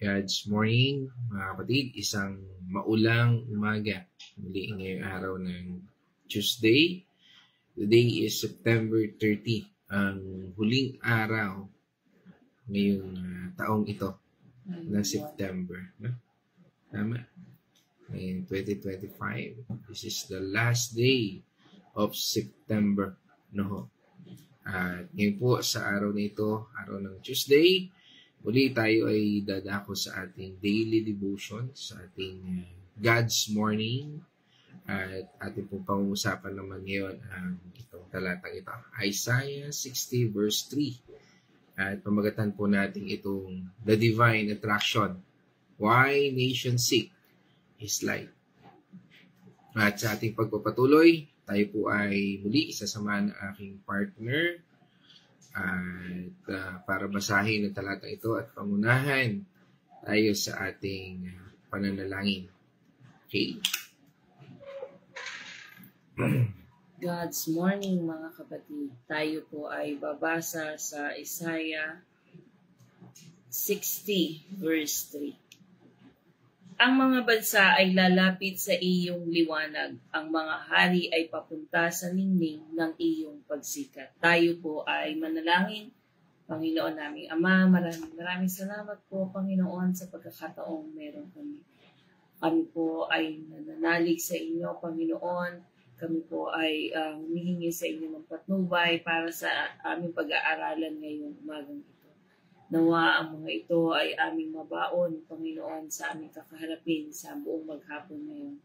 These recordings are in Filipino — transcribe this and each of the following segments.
God's morning, mga kapatid. Isang maulang umaga. Muli ngayong araw ng Tuesday. Today is September 30, ang huling araw ngayong taong ito ng September. No? Tama? Ngayon, 2025. This is the last day of September. No? At ngayon po sa araw na ito, araw ng Tuesday, muli tayo ay dadako sa ating daily devotion, sa ating God's morning. At ating pong pag-uusapan naman ngayon ang itong talatang ito, Isaiah 60 verse 3. At pamagatan po natin itong The Divine Attraction. Why nations seek His light. At sa ating pagpapatuloy, tayo po ay muli isasamahan ng aking partner at para basahin ang talata ito at pangunahan tayo sa ating pananalangin. Okay. God's morning mga kapatid. Tayo po ay babasa sa Isaiah 60 verse 3. Ang mga bansa ay lalapit sa iyong liwanag. Ang mga hari ay papunta sa ningning ng iyong pagsikat. Tayo po ay manalangin. Panginoon naming Ama, maraming salamat po, Panginoon, sa pagkakataong meron kami. Kami po ay nananalig sa inyo, Panginoon. Kami po ay humihingi sa inyo ng patnubay para sa aming pag-aaralan ngayong umagang ito. Nawa ang mga ito ay aming mabaon, Panginoon, sa aming kakaharapin sa buong maghapon ngayon.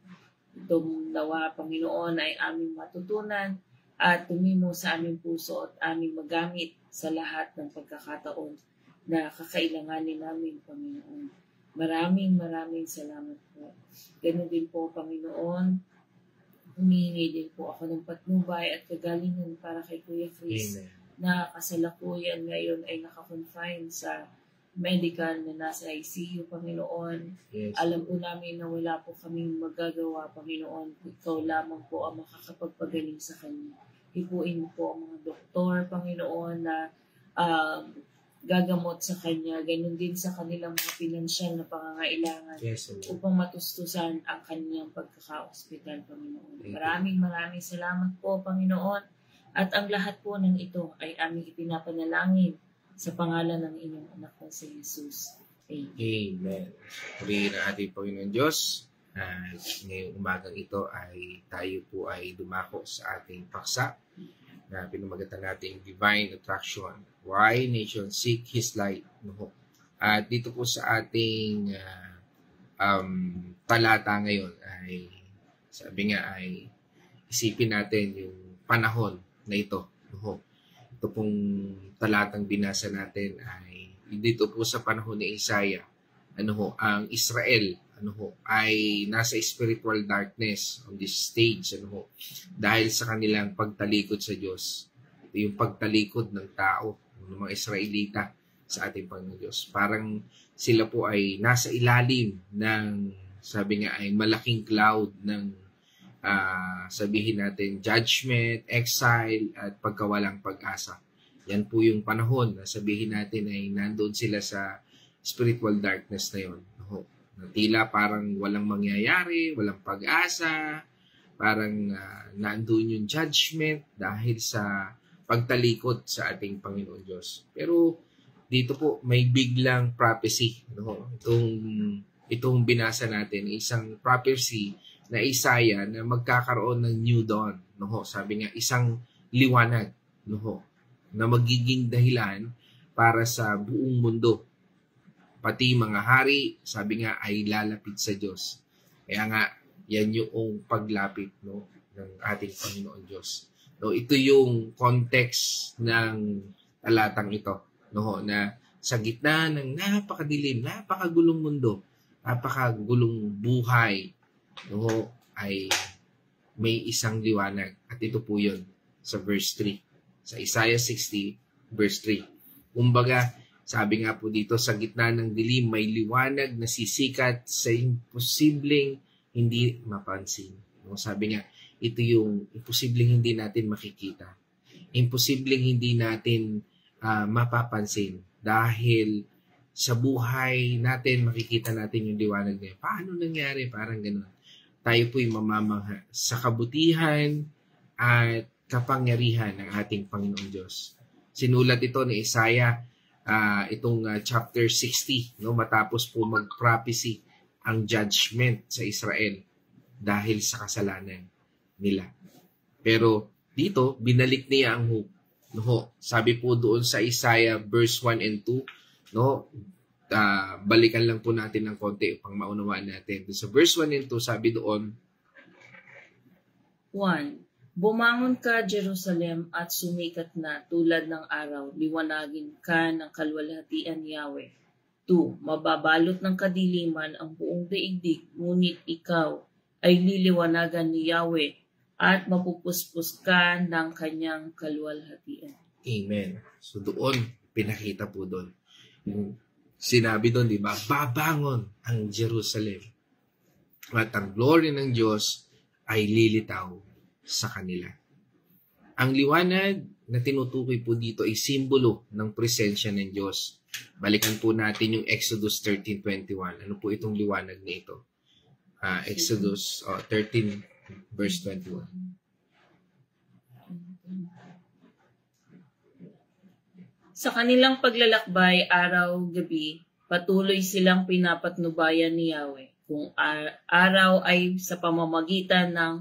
Itong nawa, Panginoon, ay aming matutunan at tumimo sa aming puso at aming magamit sa lahat ng pagkakataon na kakailanganin namin, Panginoon. Maraming salamat po. Ganun din po, Panginoon, humihingi din po ako ng patnubay at kagalingan para kay Kuya Chris. Amen. Na kasalukuyan ngayon ay nakakonfine sa medical na nasa ICU, Panginoon. Yes. Alam po namin na wala po kaming magagawa, Panginoon. Ikaw lamang po ang makakapagpagaling sa kanya. Ipuin mo po ang mga doktor, Panginoon, na gagamot sa kanya. Ganun din sa kanilang mga pinansyal na pangangailangan. Yes, upang matustusan ang kanyang pagkaka-hospital, Panginoon. Maraming salamat po, Panginoon. At ang lahat po ng ito ay aming ipinapanalangin sa pangalan ng inyong anak na si Jesus. Amen. Amen. Purihin ang ating Panginoon Diyos. At ngayong umagang ito ay tayo po ay dumako sa ating paksa na pinamagatan natin Divine Attraction. Why nations seek His light. At dito po sa ating talata ngayon ay sabi nga ay isipin natin yung panahon na ito. Ito pong talatang binasa natin ay dito po sa panahon ni Isaiah. Ang Israel ay nasa spiritual darkness on this stage dahil sa kanilang pagtalikod sa Diyos. Ito yung pagtalikod ng tao, ng mga Israelita sa ating Panginoon Diyos. Parang sila po ay nasa ilalim ng, sabi nga ay malaking cloud ng sabihin natin judgment, exile, at pagkawalang pag-asa. Yan po yung panahon na sabihin natin ay nandoon sila sa spiritual darkness na yun. Na tila parang walang mangyayari, walang pag-asa, parang nandoon yung judgment dahil sa pagtalikod sa ating Panginoon Diyos. Pero dito po may biglang prophecy. Itong binasa natin, isang prophecy na Isaiah na magkakaroon ng new dawn. Sabi nga, isang liwanag na magiging dahilan para sa buong mundo. Pati mga hari, sabi nga, ay lalapit sa Diyos. Kaya nga, yan yung paglapit ng ating Panginoon Diyos. Ito yung context ng talatang ito. Na sa gitna ng napakadilim, napakagulong mundo, napakagulong buhay, ay may isang liwanag. At ito po yun sa verse 3. Sa Isaiah 60 verse 3. Kumbaga, sabi nga po dito, sa gitna ng dilim, may liwanag na sisikat sa imposibleng hindi mapansin. Sabi nga, ito yung imposibleng hindi natin makikita. Imposibleng hindi natin mapapansin. Dahil sa buhay natin, makikita natin yung liwanag na yun. Paano nangyari? Parang ganun. Tayo po'y mamamangha sa kabutihan at kapangyarihan ng ating Panginoong Diyos. Sinulat ito ni Isaiah, itong chapter 60, no? Matapos po mag-prophecy ang judgment sa Israel dahil sa kasalanan nila. Pero dito, binalik niya ang hope. No? Sabi po doon sa Isaiah verse 1 and 2, no? Balikan lang po natin ng konti upang maunawaan natin. Sa verse 1 and 2, sabi doon, 1. Bumangon ka, Jerusalem, at sumikat na tulad ng araw, liwanagin ka ng kaluwalhatian ni Yahweh. 2. Mababalot ng kadiliman ang buong daigdig, ngunit ikaw ay liliwanagan ni Yahweh at mapupuspos ka ng kanyang kaluwalhatian. Amen. So doon, pinakita po doon. Sinabi doon, di ba? Babangon ang Jerusalem at ang glory ng Diyos ay lilitaw sa kanila. Ang liwanag na tinutukoy po dito ay simbolo ng presensya ng Diyos. Balikan po natin yung Exodus 13:21. Ano po itong liwanag na ito? Exodus 13 verse 21. Sa kanilang paglalakbay araw-gabi, patuloy silang pinapatnubayan ni Yahweh. Kung araw ay sa pamamagitan ng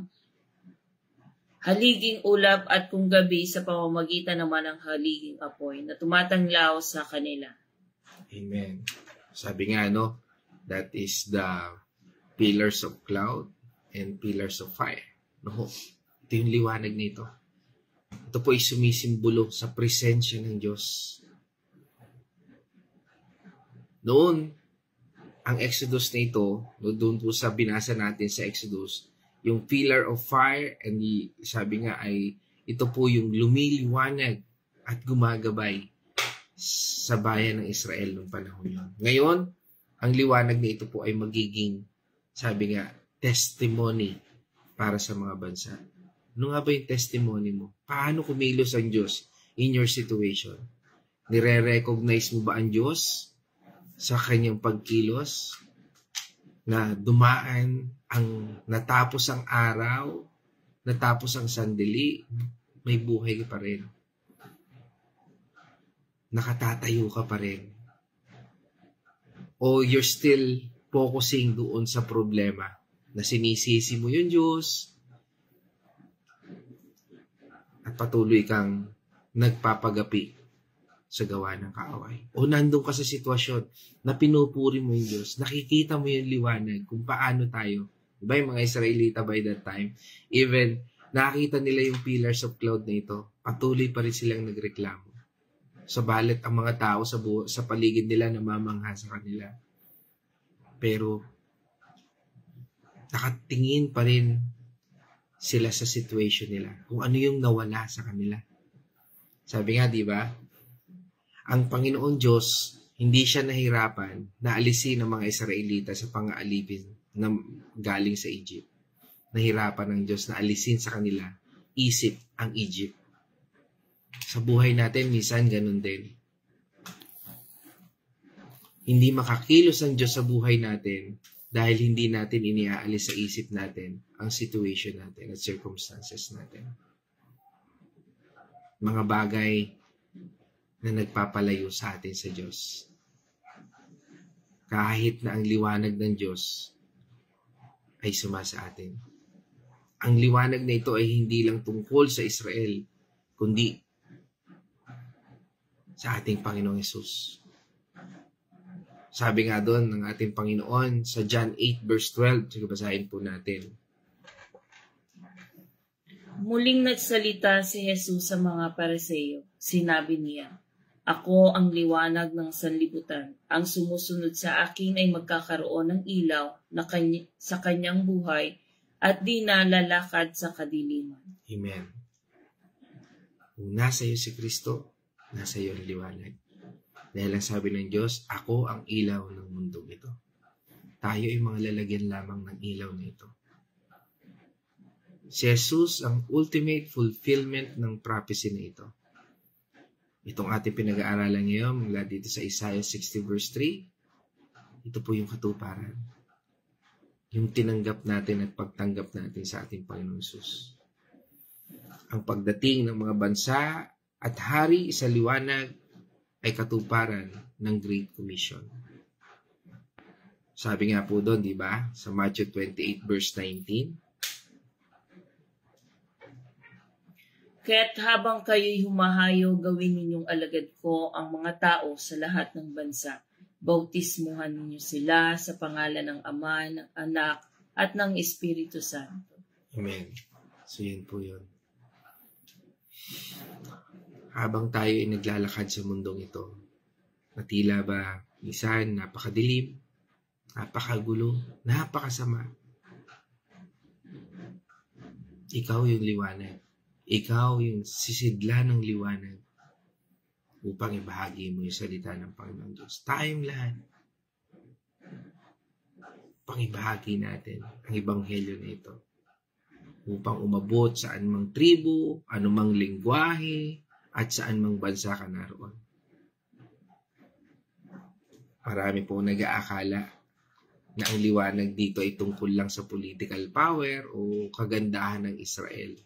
haliging ulap at kung gabi sa pamamagitan naman ng haliging apoy na tumatanglaw sa kanila. Amen. Sabi nga, no, that is the pillars of cloud and pillars of fire. No, ito yung liwanag nito. Ito po ay sumisimbolo sa presensya ng Diyos. Noon, ang Exodus na ito, doon po sa binasa natin sa Exodus, yung pillar of fire, and sabi nga ay ito po yung lumiliwanag at gumagabay sa bayan ng Israel noong panahon yun. Ngayon, ang liwanag na ito po ay magiging, sabi nga, testimony para sa mga bansa. Ano nga ba yung testimony mo? Paano kumilos ang Diyos in your situation? Nire-recognize mo ba ang Diyos sa kanyang pagkilos? Na dumaan natapos ang araw, natapos ang sandali, may buhay ka pa rin. Nakatatayo ka pa rin. O you're still focusing doon sa problema na sinisisi mo yung Diyos at patuloy kang nagpapagapi sa gawa ng kaaway. O nandun ka sa sitwasyon na pinupuri mo yung Diyos, nakikita mo yung liwanag kung paano tayo. Diba yung mga Israelita by that time, even nakita nila yung pillars of cloud na ito, patuloy pa rin silang nagreklamo. Sabalit ang mga tao sa paligid nila namamangha sa kanila. Pero nakatingin pa rin sila sa situation nila, kung ano yung nawala sa kanila. Sabi nga, di ba? Ang Panginoon Diyos, hindi siya nahirapan na alisin ang mga Israelita sa pang-aalipin na galing sa Egypt. Nahirapan ng Diyos na alisin sa kanila isip ang Egypt. Sa buhay natin, minsan ganun din. Hindi makakilos ang Diyos sa buhay natin dahil hindi natin iniaalis sa isip natin ang situation natin at circumstances natin. Mga bagay na nagpapalayo sa atin sa Diyos. Kahit na ang liwanag ng Diyos ay sumasa atin. Ang liwanag na ito ay hindi lang tungkol sa Israel, kundi sa ating Panginoong Hesus. Sabi nga doon ng ating Panginoon sa John 8 verse 12, sige basahin po natin. Muling nagsalita si Jesus sa mga Pariseo. Sinabi niya, "Ako ang liwanag ng sanlibutan. Ang sumusunod sa akin ay magkakaroon ng ilaw na sa kanyang buhay at di na lalakad sa kadiliman." Amen. Kung nasa iyo si Kristo, nasa iyo ang liwanag. Dahil ang sabi ng Diyos, ako ang ilaw ng mundong ito. Tayo ay mga lalagyan lamang ng ilaw na ito. Si Jesus ang ultimate fulfillment ng prophecy na ito. Itong ating pinag-aaralan ngayon mula dito sa Isaiah 60 verse 3, ito po yung katuparan. Yung tinanggap natin at pagtanggap natin sa ating Panginoon Jesus. Ang pagdating ng mga bansa at hari sa liwanag ay katuparan ng Great Commission. Sabi nga po doon, di ba? Sa Matthew 28 verse 19. Kaya't habang kayo'y humahayo, gawin ninyong alagad ko ang mga tao sa lahat ng bansa. Bautismuhan ninyo sila sa pangalan ng Ama, ng Anak, at ng Espiritu Santo. Amen. So yan po yun. Habang tayo ay naglalakad sa mundong ito, na tila ba minsan napakadilim, napakagulo, napakasama. Ikaw yung liwanag. Ikaw yung sisidla ng liwanag upang ibahagi mo yung salita ng Panginoon Diyos. Tayong lahat. Upang ibahagi natin ang ebanghelyo na ito. Upang umabot sa anumang tribu, anumang lingwahe, at saan mang bansa ka naroon. Marami po nag-aakala na ang liwanag dito ay tungkol lang sa political power o kagandahan ng Israel.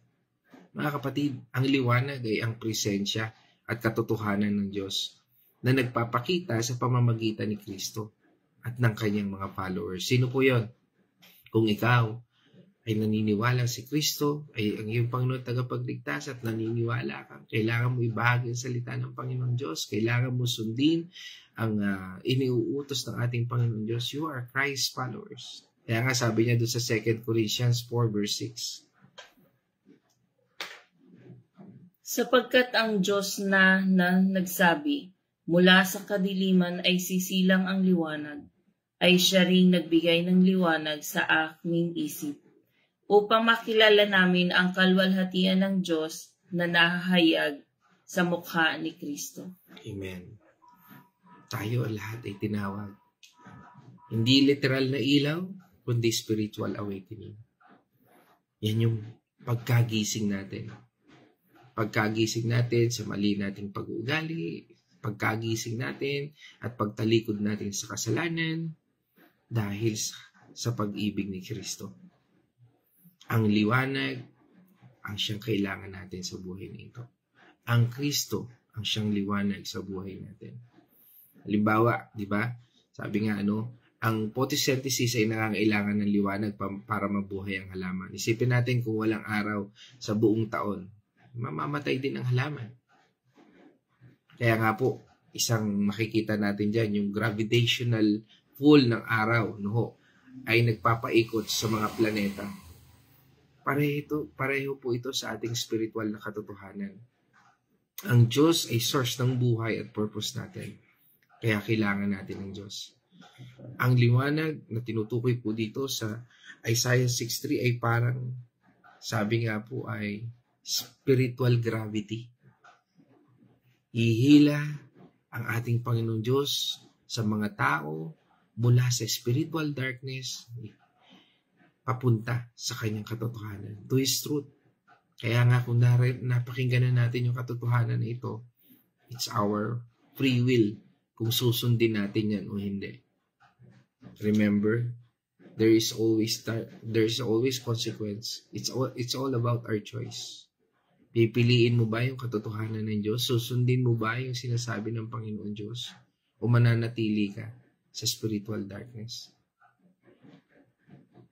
Mga kapatid, ang liwanag ay ang presensya at katotohanan ng Diyos na nagpapakita sa pamamagitan ni Kristo at ng kanyang mga followers. Sino po yon? Kung ikaw ay naniniwala si Kristo, ay ang iyong Panginoon tagapagligtas at naniniwala ka, kailangan mo ibahagi ang salita ng Panginoon Diyos, kailangan mo sundin ang iniuutos ng ating Panginoon Diyos. You are Christ's followers. Kaya nga sabi niya doon sa 2 Corinthians 4 verse 6. Sapagkat ang Diyos na nagsabi, mula sa kadiliman ay sisilang ang liwanag, ay siya ring nagbigay ng liwanag sa aking isip, upang makilala namin ang kalwalhatian ng Diyos na nahahayag sa mukha ni Kristo. Amen. Tayo lahat ay tinawag. Hindi literal na ilaw, kundi spiritual awakening. Yan yung pagkagising natin. Pagkagising natin sa mali nating pag-uugali, pagkagising natin at pagtalikod natin sa kasalanan dahil sa pag-ibig ni Kristo. Ang liwanag ang siyang kailangan natin sa buhay nito. Ang Kristo ang siyang liwanag sa buhay natin. Halimbawa, di ba? Sabi nga ang photosynthesis ay nangangailangan ng liwanag para mabuhay ang halaman. Isipin natin kung walang araw sa buong taon, mamamatay din ang halaman. Kaya nga po, isang makikita natin dyan, yung gravitational pull ng araw, ay nagpapaikot sa mga planeta. Pareho po ito sa ating spiritual na katotohanan. Ang Diyos ay source ng buhay at purpose natin. Kaya kailangan natin ng Diyos. Ang liwanag na tinutukoy po dito sa Isaiah 6:3 ay parang, sabi nga po ay spiritual gravity. Ihila ang ating Panginoon Diyos sa mga tao mula sa spiritual darkness papunta sa kanyang katotohanan. To His truth. Kaya nga kung napakinggan na natin yung katotohanan na ito, it's our free will kung susundin natin yan o hindi. Remember, there is always consequence. It's all about our choice. Pipiliin mo ba yung katotohanan ng Diyos? Susundin mo ba yung sinasabi ng Panginoon Diyos? O mananatili ka sa spiritual darkness?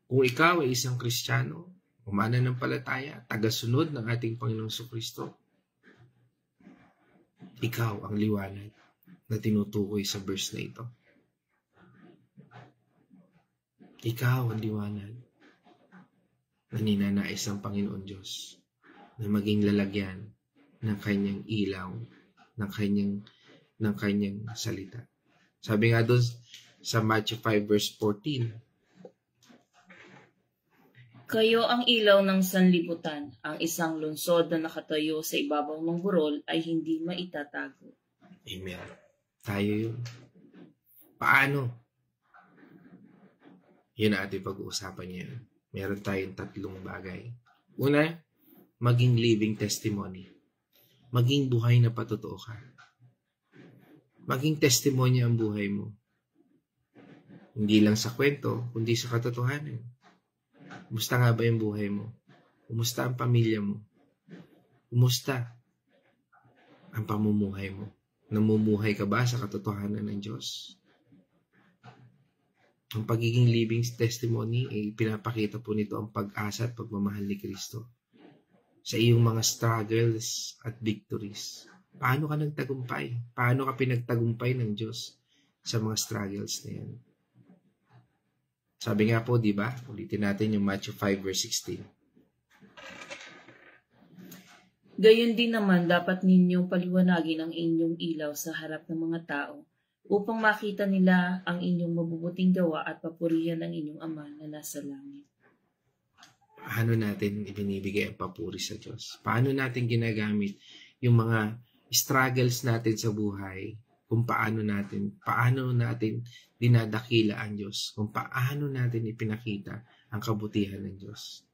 Kung ikaw ay isang Kristiyano, o mananampalataya, tagasunod ng ating Panginoong Kristo, ikaw ang liwanag na tinutukoy sa verse na ito. Ikaw ang liwanag na ninanais ng Panginoon Diyos na maging lalagyan ng kanyang ilaw, ng kanyang salita. Sabi nga doon sa Matthew 5 verse 14, Kayo ang ilaw ng sanlibutan, ang isang lungsod na nakatayo sa ibabaw ng burol ay hindi maitatago. Amen. Tayo yun. Paano? Yun ang ating pag-uusapan ngayon. Meron tayong 3 bagay. Una, maging living testimony. maging buhay na patotoo ka. Maging testimonya ang buhay mo. Hindi lang sa kwento, kundi sa katotohanan. Kumusta nga ba yung buhay mo? Kumusta ang pamilya mo? Kumusta ang pamumuhay mo? Namumuhay ka ba sa katotohanan ng Diyos? Ang pagiging living testimony ay pinapakita po nito ang pag-asa at pagmamahal ni Kristo sa iyong mga struggles at victories. Paano ka nagtagumpay? Paano ka pinagtagumpay ng Diyos sa mga struggles na yan? Sabi nga po, di ba? Ulitin natin yung Matthew 5 verse 16. Gayon din naman, dapat ninyong paliwanagin ang inyong ilaw sa harap ng mga tao upang makita nila ang inyong mabubuting gawa at papurihan ang inyong Ama na nasa langit. Paano natin ibinibigay ang papuri sa Diyos? Paano natin ginagamit yung mga struggles natin sa buhay? Kung paano natin dinadakila ang Diyos, kung paano natin ipinakita ang kabutihan ng Diyos.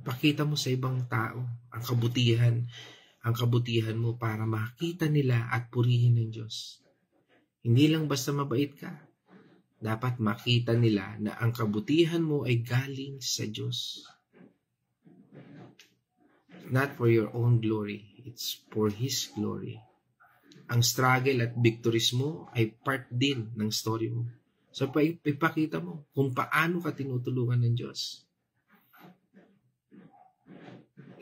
Pakita mo sa ibang tao ang kabutihan mo para makita nila at purihin ng Diyos. Hindi lang basta mabait ka. Dapat makita nila na ang kabutihan mo ay galing sa Diyos. Not for your own glory, it's for His glory. Ang struggle at victories mo ay part din ng story mo. So, ipakita mo kung paano ka tinutulungan ng Diyos.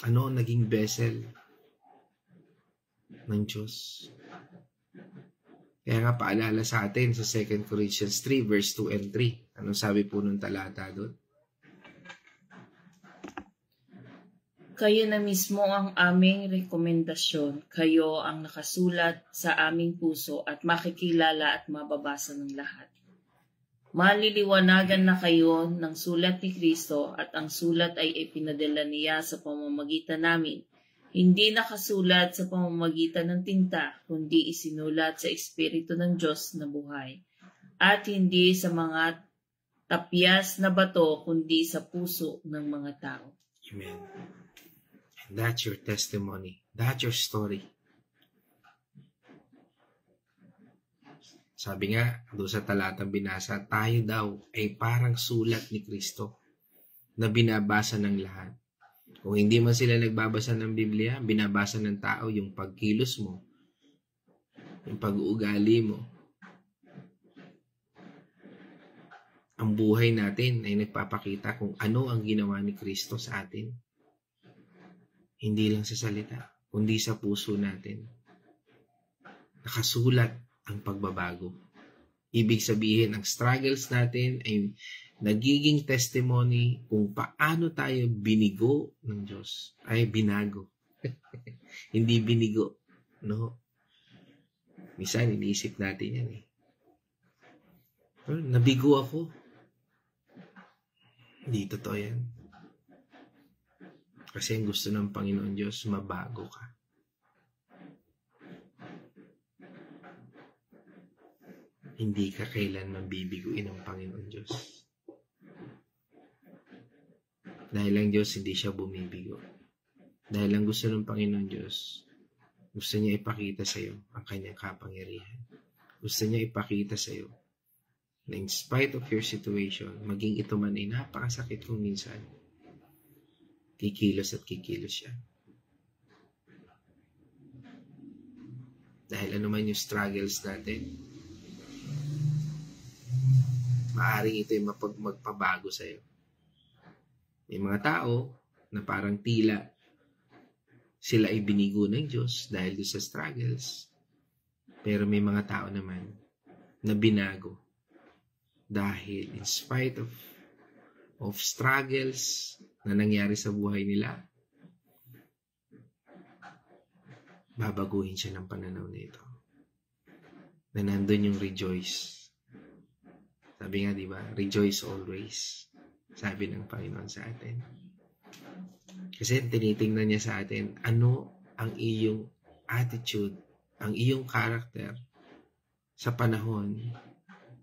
Ano ang naging vessel ng Diyos? Kaya nga paalala sa atin sa 2 Corinthians 3 verse 2 and 3. Anong sabi po nung talata doon? Kayo na mismo ang aming rekomendasyon. Kayo ang nakasulat sa aming puso at makikilala at mababasa ng lahat. Maliliwanagan na kayo ng sulat ni Kristo at ang sulat ay ipinadala niya sa pamamagitan namin. Hindi nakasulat sa pamamagitan ng tinta, kundi isinulat sa Espiritu ng Diyos na buhay. At hindi sa mga tapyas na bato, kundi sa puso ng mga tao. Amen. That's your testimony. That's your story. Sabi nga, doon sa talatang binasa, tayo daw ay parang sulat ni Kristo na binabasa ng lahat. Kung hindi man sila nagbabasa ng Biblia, binabasa ng tao yung pagkilos mo, yung pag-uugali mo. Ang buhay natin ay nagpapakita kung ano ang ginawa ni Kristo sa atin. Hindi lang sa salita, kundi sa puso natin. Nakasulat ang pagbabago. Ibig sabihin, ang struggles natin ay nagiging testimony kung paano tayo binigo ng Diyos. Ay, binago. Hindi binigo. No? Minsan, iniisip natin yan eh. Nabigo ako. Hindi totoo yan. Kasi ang gusto ng Panginoon Diyos, mabago ka. Hindi ka kailanman bibiguin ng Panginoon Diyos. Dahil ang Diyos, hindi siya bumibigo. Dahil ang gusto ng Panginoon Diyos, gusto niya ipakita sa iyo ang kanyang kapangyarihan. Gusto niya ipakita sa iyo na in spite of your situation, maging ito man ay napakasakit kung minsan, kikilos at kikilos siya. Dahil ano man yung struggles natin, maaaring ito yung magpabago sa iyo. May mga tao na parang tila sila ay binigo ng Diyos dahil doon sa struggles. Pero may mga tao naman na binago dahil in spite of struggles na nangyari sa buhay nila, babaguhin siya ng pananaw nito. Na nandun yung rejoice. Sabi nga, di ba? Rejoice always. Sabi ng Panginoon sa atin. Kasi tinitingnan niya sa atin, ano ang iyong attitude, ang iyong character sa panahon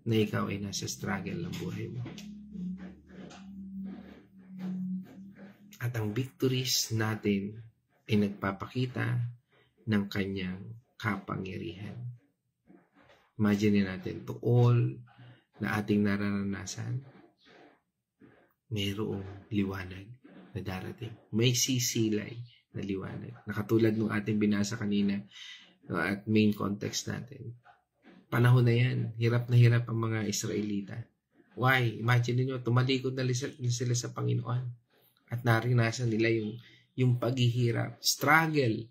na ikaw ay nasa struggle ng buhay mo. At ang victories natin ay nagpapakita ng kanyang kapangyarihan. Imagine natin, to all na ating nararanasan, mayroong liwanag na darating. May sisilay na liwanag. Nakatulad nung ating binasa kanina at main context natin. Panahon na yan, hirap na hirap ang mga Israelita. Why? Imagine niyo, tumalikod na sila sa Panginoon at naranasan nila yung paghihirap, struggle,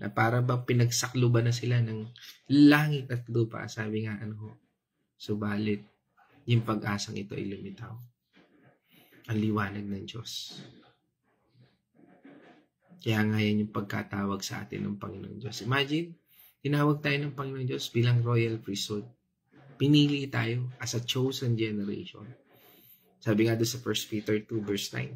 na para bang pinagsakluban na sila ng langit at lupa. Sabi nga, subalit, yung pag-asang ito ay lumitaw. Ang liwanag ng Diyos. Kaya nga yan yung pagkatawag sa atin ng Panginoon Diyos. Imagine, tinawag tayo ng Panginoon Diyos bilang royal priesthood. Pinili tayo as a chosen generation. Sabi nga doon sa 1 Peter 2 verse 9.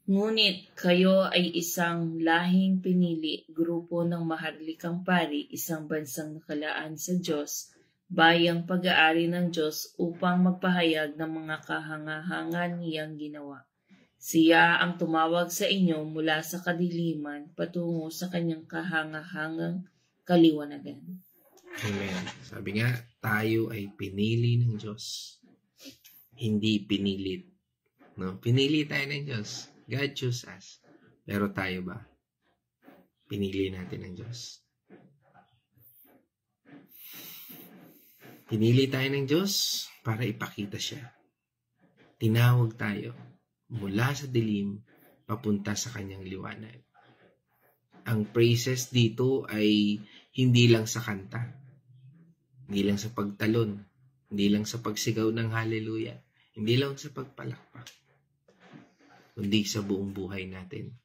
Ngunit kayo ay isang lahing pinili, grupo ng maharlikang pari, isang bansang nakalaan sa Diyos, bayang pag-aari ng Diyos upang magpahayag ng mga kahangahangan niyang ginawa. Siya ang tumawag sa inyo mula sa kadiliman patungo sa kanyang kahangahangang kaliwanagan. Amen. Sabi nga, tayo ay pinili ng Diyos. Hindi pinilit. No? Pinili tayo ng Diyos. God chose us. Pero tayo ba? Pinili natin ng Diyos. Pinili tayo ng Diyos para ipakita siya. Tinawag tayo mula sa dilim papunta sa kanyang liwanag. Ang praises dito ay hindi lang sa kanta, hindi lang sa pagtalon, hindi lang sa pagsigaw ng hallelujah, hindi lang sa pagpalakpak, kundi sa buong buhay natin.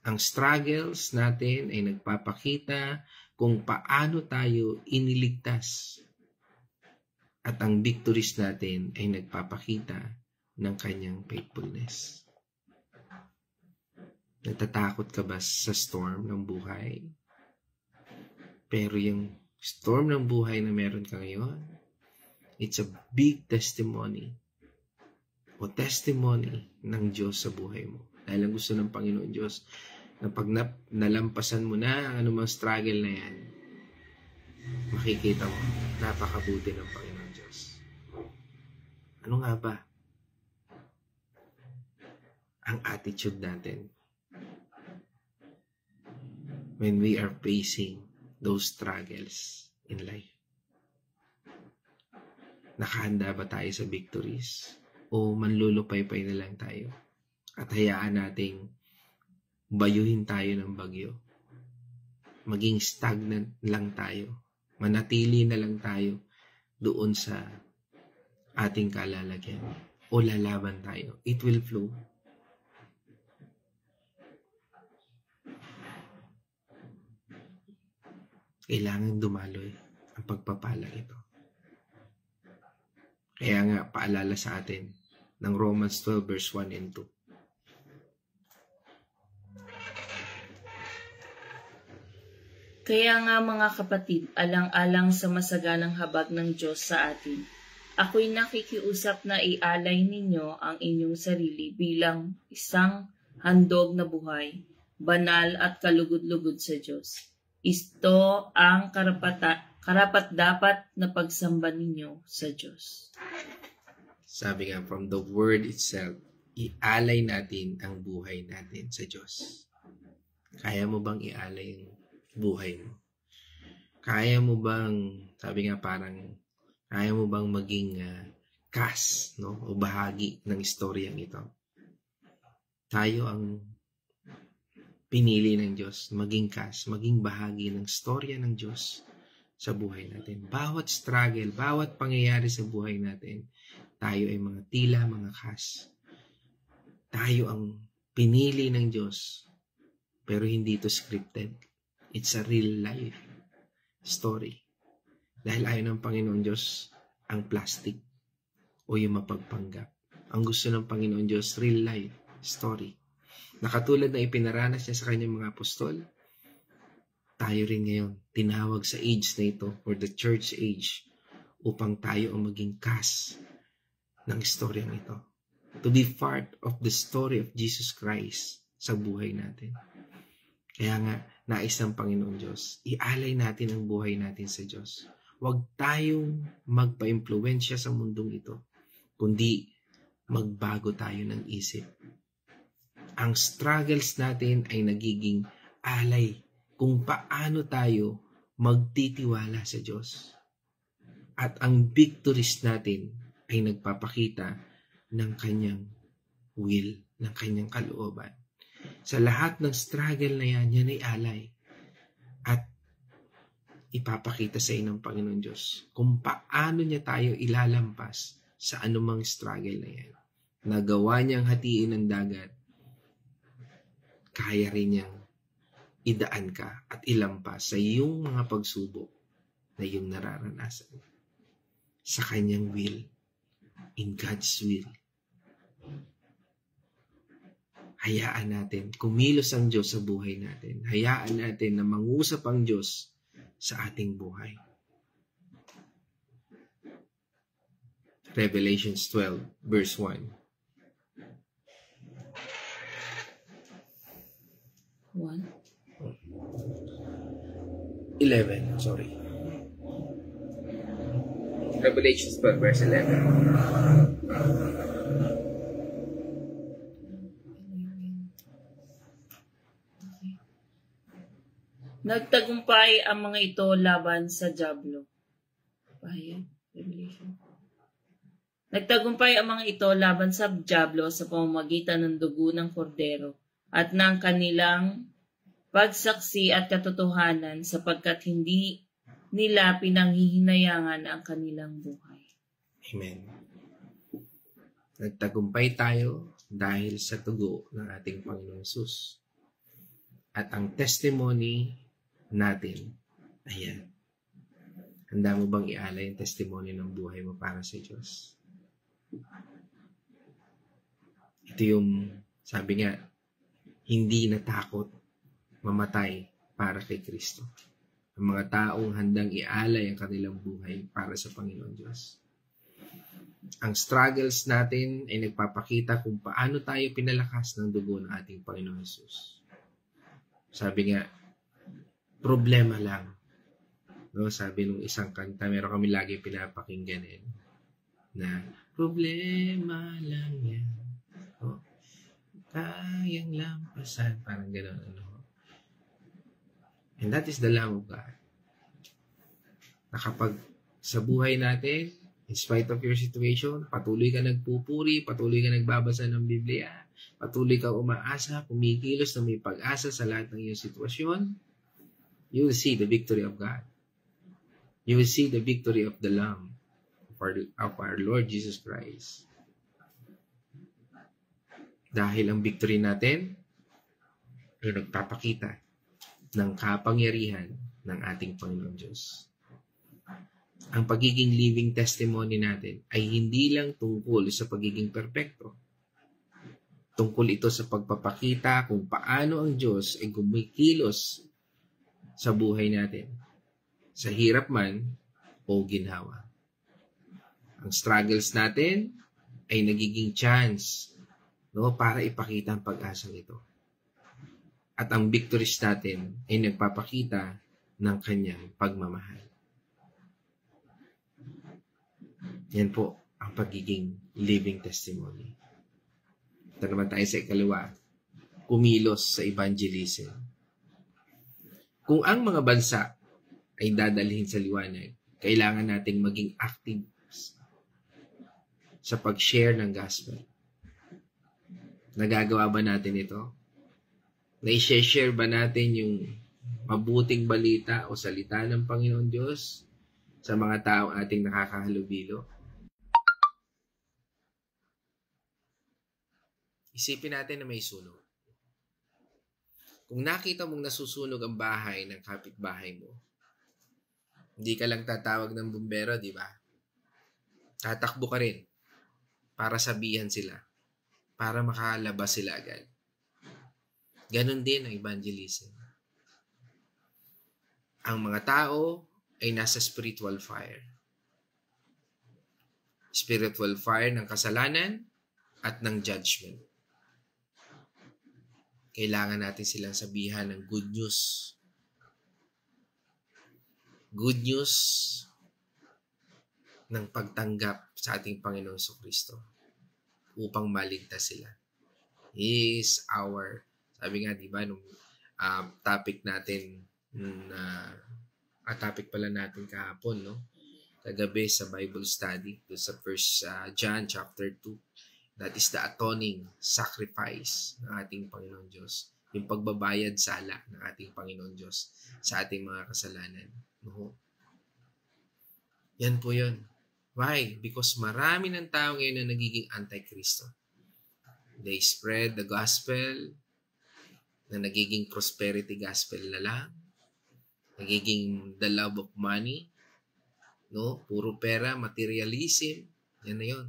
Ang struggles natin ay nagpapakita kung paano tayo iniligtas. At ang victories natin ay nagpapakita ng kanyang faithfulness. Natatakot ka ba sa storm ng buhay? Pero yung storm ng buhay na meron ka ngayon, it's a big testimony o testimony ng Diyos sa buhay mo. Dahil ang gusto ng Panginoon Diyos na pag nalampasan mo na ang anumang struggle na yan, makikita mo, napakabuti ng Panginoon Diyos. Ano nga ba ang attitude natin when we are facing those struggles in life? Nakahanda ba tayo sa victories? O manlulupay-pay na lang tayo? At hayaan nating bayuhin tayo ng bagyo. Maging stagnant lang tayo. Manatili na lang tayo doon sa ating kalalagyan. O lalaban tayo. It will flow. Kailangan dumaloy ang pagpapalang ito. Kaya nga, paalala sa atin ng Romans 12 verse 1 and 2. Kaya nga mga kapatid, alang-alang sa masaganang habag ng Diyos sa atin, ako'y nakikiusap na ialay ninyo ang inyong sarili bilang isang handog na buhay, banal at kalugod-lugod sa Diyos. Ito ang karapat-dapat na pagsamba ninyo sa Diyos. Sabi nga, from the word itself, ialay natin ang buhay natin sa Diyos. Kaya mo bang ialay ang buhay mo? Kaya mo bang, sabi nga parang, kaya mo bang maging cast, no? O bahagi ng istoryang ito? Tayo ang pinili ng Diyos, maging cast, maging bahagi ng storya ng Diyos sa buhay natin. Bawat struggle, bawat pangyayari sa buhay natin, tayo ay mga tila, mga cast. Tayo ang pinili ng Diyos, pero hindi ito scripted. It's a real life story. Dahil ayaw ng Panginoon Diyos ang plastic o yung mapagpanggap. Ang gusto ng Panginoon Diyos, real life story. Nakatulad na ipinaranas niya sa kanyang mga apostol, tayo rin ngayon tinawag sa age na ito, or the church age, upang tayo ang maging cast ng istoryang ito. To be part of the story of Jesus Christ sa buhay natin. Kaya nga, nais ng Panginoon Diyos, ialay natin ang buhay natin sa Diyos. Huwag tayong magpa-impluwensya sa mundong ito, kundi magbago tayo ng isip. Ang struggles natin ay nagiging alay kung paano tayo magtitiwala sa Diyos. At ang victories natin ay nagpapakita ng kanyang will, ng kanyang kalooban. Sa lahat ng struggle na yan ay alay. At ipapakita sa inyo ng Panginoon Diyos kung paano niya tayo ilalampas sa anumang struggle na yan. Nagawa niyang hatiin ng dagat, kaya rin niyang idaan ka at ilampas sa iyong mga pagsubok na iyong nararanasan. Sa kanyang will, in God's will. Hayaan natin, kumilos ang Diyos sa buhay natin. Hayaan natin na mangusap ang Diyos sa ating buhay. Revelations 12, verse 1. 11, sorry. Revelations 12, verse 11. Nagtagumpay ang mga ito laban sa dyablo. Nagtagumpay ang mga ito laban sa dyablo sa pamamagitan ng dugo ng kordero at ng kanilang pagsaksi at katotohanan sapagkat hindi nila pinanghihinayangan ang kanilang buhay. Amen. Nagtagumpay tayo dahil sa dugo ng ating Panginoon Hesus. At ang testimony natin, ayan. Handa mo bang ialay ang testimony ng buhay mo para sa Diyos? Ito yung, sabi nga, hindi natakot mamatay para kay Kristo. Ang mga taong handang ialay ang kanilang buhay para sa Panginoon Diyos. Ang struggles natin ay nagpapakita kung paano tayo pinalakas ng dugo ng ating Panginoon Hesus. Sabi nga, problema lang. No, sabi nung isang kanta, meron kami lagi pinapakinggan na problema lang yan. Oh, kayang lampasan. Parang gano'n. And that is the Lamb of God. Na kapag sa buhay natin, in spite of your situation, patuloy ka nagpupuri, patuloy ka nagbabasa ng Biblia, patuloy ka umaasa, kumikilos na may pag-asa sa lahat ng iyong sitwasyon, you will see the victory of God. You will see the victory of the Lamb of our Lord Jesus Christ. Dahil ang victory natin ay nagpapakita ng kapangyarihan ng ating Panginoon Diyos. Ang pagiging living testimony natin ay hindi lang tungkol sa pagiging perpekto. Tungkol ito sa pagpapakita kung paano ang Diyos ay gumikilos sa buhay natin, sa hirap man o ginhawa. Ang struggles natin ay nagiging chance, no, para ipakita ang pag-asang ito. At ang victories natin ay nagpapakita ng kanyang pagmamahal. Yan po ang pagiging living testimony. Ito naman tayo sa ikalawa, kumilos sa evangelism. Kung ang mga bansa ay dadalhin sa liwanag, kailangan nating maging active sa pag-share ng gospel. Nagagawa ba natin ito? Na-share ba natin yung mabuting balita o salita ng Panginoon Diyos sa mga taong ating nakakahalubilo? Isipin natin na may sunog. Kung nakita mong nasusunog ang bahay ng kapitbahay mo, hindi ka lang tatawag ng bumbero, di ba? Tatakbo ka rin para sabihan sila, para makalabas sila agad. Ganon din ang evangelism. Ang mga tao ay nasa spiritual fire. Spiritual fire ng kasalanan at ng judgment. kailangan natin silang sabihan ng good news. Good news ng pagtanggap sa ating Panginoong Jesucristo upang maligtas sila. He is our, sabi nga, di ba, nung topic natin topic pala natin kahapon, no? Kagabi sa Bible study, sa 1 John chapter 2. That is the atoning sacrifice ng ating Panginoon Diyos. Yung pagbabayad sala ng ating Panginoon Diyos sa ating mga kasalanan. No? Yan po yun. Why? Because marami ng tao ngayon na nagiging anti-Kristo. They spread the gospel na nagiging prosperity gospel na lang. Nagiging the love of money. No? Puro pera, materialism. Yan na yun.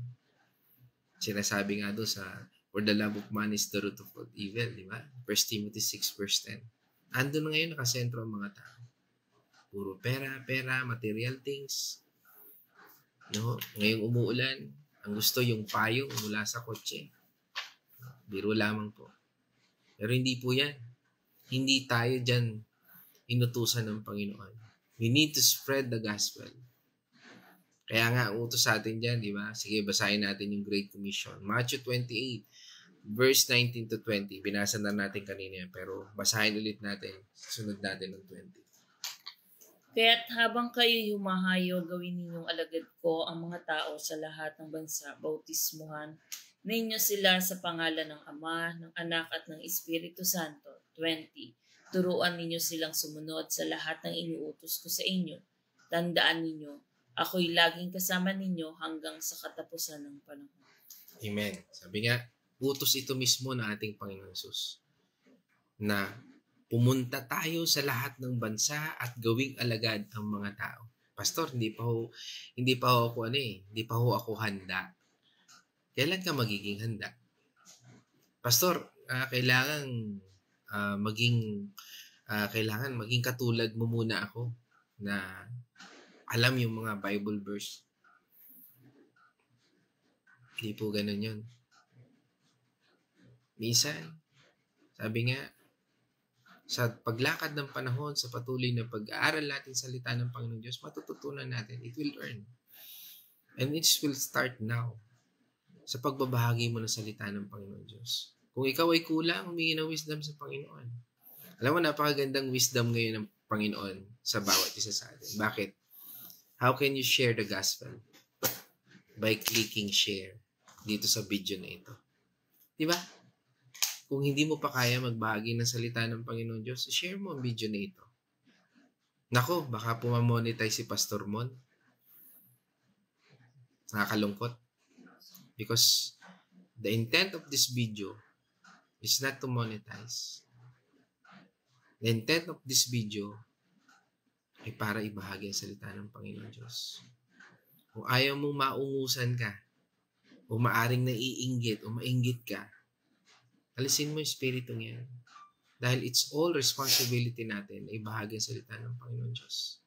Sinasabi nga doon sa for the love of money is the root of all evil, di ba? 1 Timothy 6 verse 10. Ando na ngayon nakasentro ang mga tao. Puro pera, material things. No? Ngayong umuulan, ang gusto yung payong mula sa kotse. Biro lamang po. Pero hindi po yan. Hindi tayo dyan inutusan ng Panginoon. We need to spread the gospel. Kaya nga, utos sa atin dyan, di ba? Sige, basahin natin yung Great Commission. Matthew 28, verse 19 to 20. Binasa na natin kanina yan, pero basahin ulit natin. Sunod natin ng 20. Kaya't habang kayo'y humahayo, gawin ninyong alagad ko ang mga tao sa lahat ng bansa, bautismuhan ninyo sila sa pangalan ng Ama, ng Anak at ng Espiritu Santo. 20. Turuan ninyo silang sumunod sa lahat ng iniutos ko sa inyo. Tandaan ninyo, ako'y laging kasama ninyo hanggang sa katapusan ng panahon. Amen. Sabi nga, utos ito mismo ng ating Panginoon Jesus na pumunta tayo sa lahat ng bansa at gawing alagad ang mga tao. Pastor, hindi pa ho ako handa. Kailan ka magiging handa? Pastor, kailangan maging katulad mo muna ako na alam yung mga Bible verse. Hindi po ganun yun. Minsan, sabi nga, sa paglakad ng panahon, sa patuloy na pag-aaral natin salita ng Panginoon Diyos, matututunan natin. It will earn. And it will start now. Sa pagbabahagi mo ng salita ng Panginoon Diyos. Kung ikaw ay kulang, humingi ng wisdom sa Panginoon. Alam mo, napakagandang wisdom ngayon ng Panginoon sa bawat isa sa atin. Bakit? How can you share the gospel? By clicking share dito sa video na ito. Diba? Kung hindi mo pa kaya magbahagi ng salita ng Panginoon Diyos, share mo ang video na ito. Nako, baka pumamonetize si Pastor Mon. Nakakalungkot. Because the intent of this video is not to monetize. The intent of this video ay para ibahagi ang salita ng Panginoon Diyos. Kung ayaw mong maungusan ka, o maaring naiinggit, o mainggit ka, alisin mo yung spiritong yan. Dahil it's all responsibility natin na ibahagi ang salita ng Panginoon Diyos.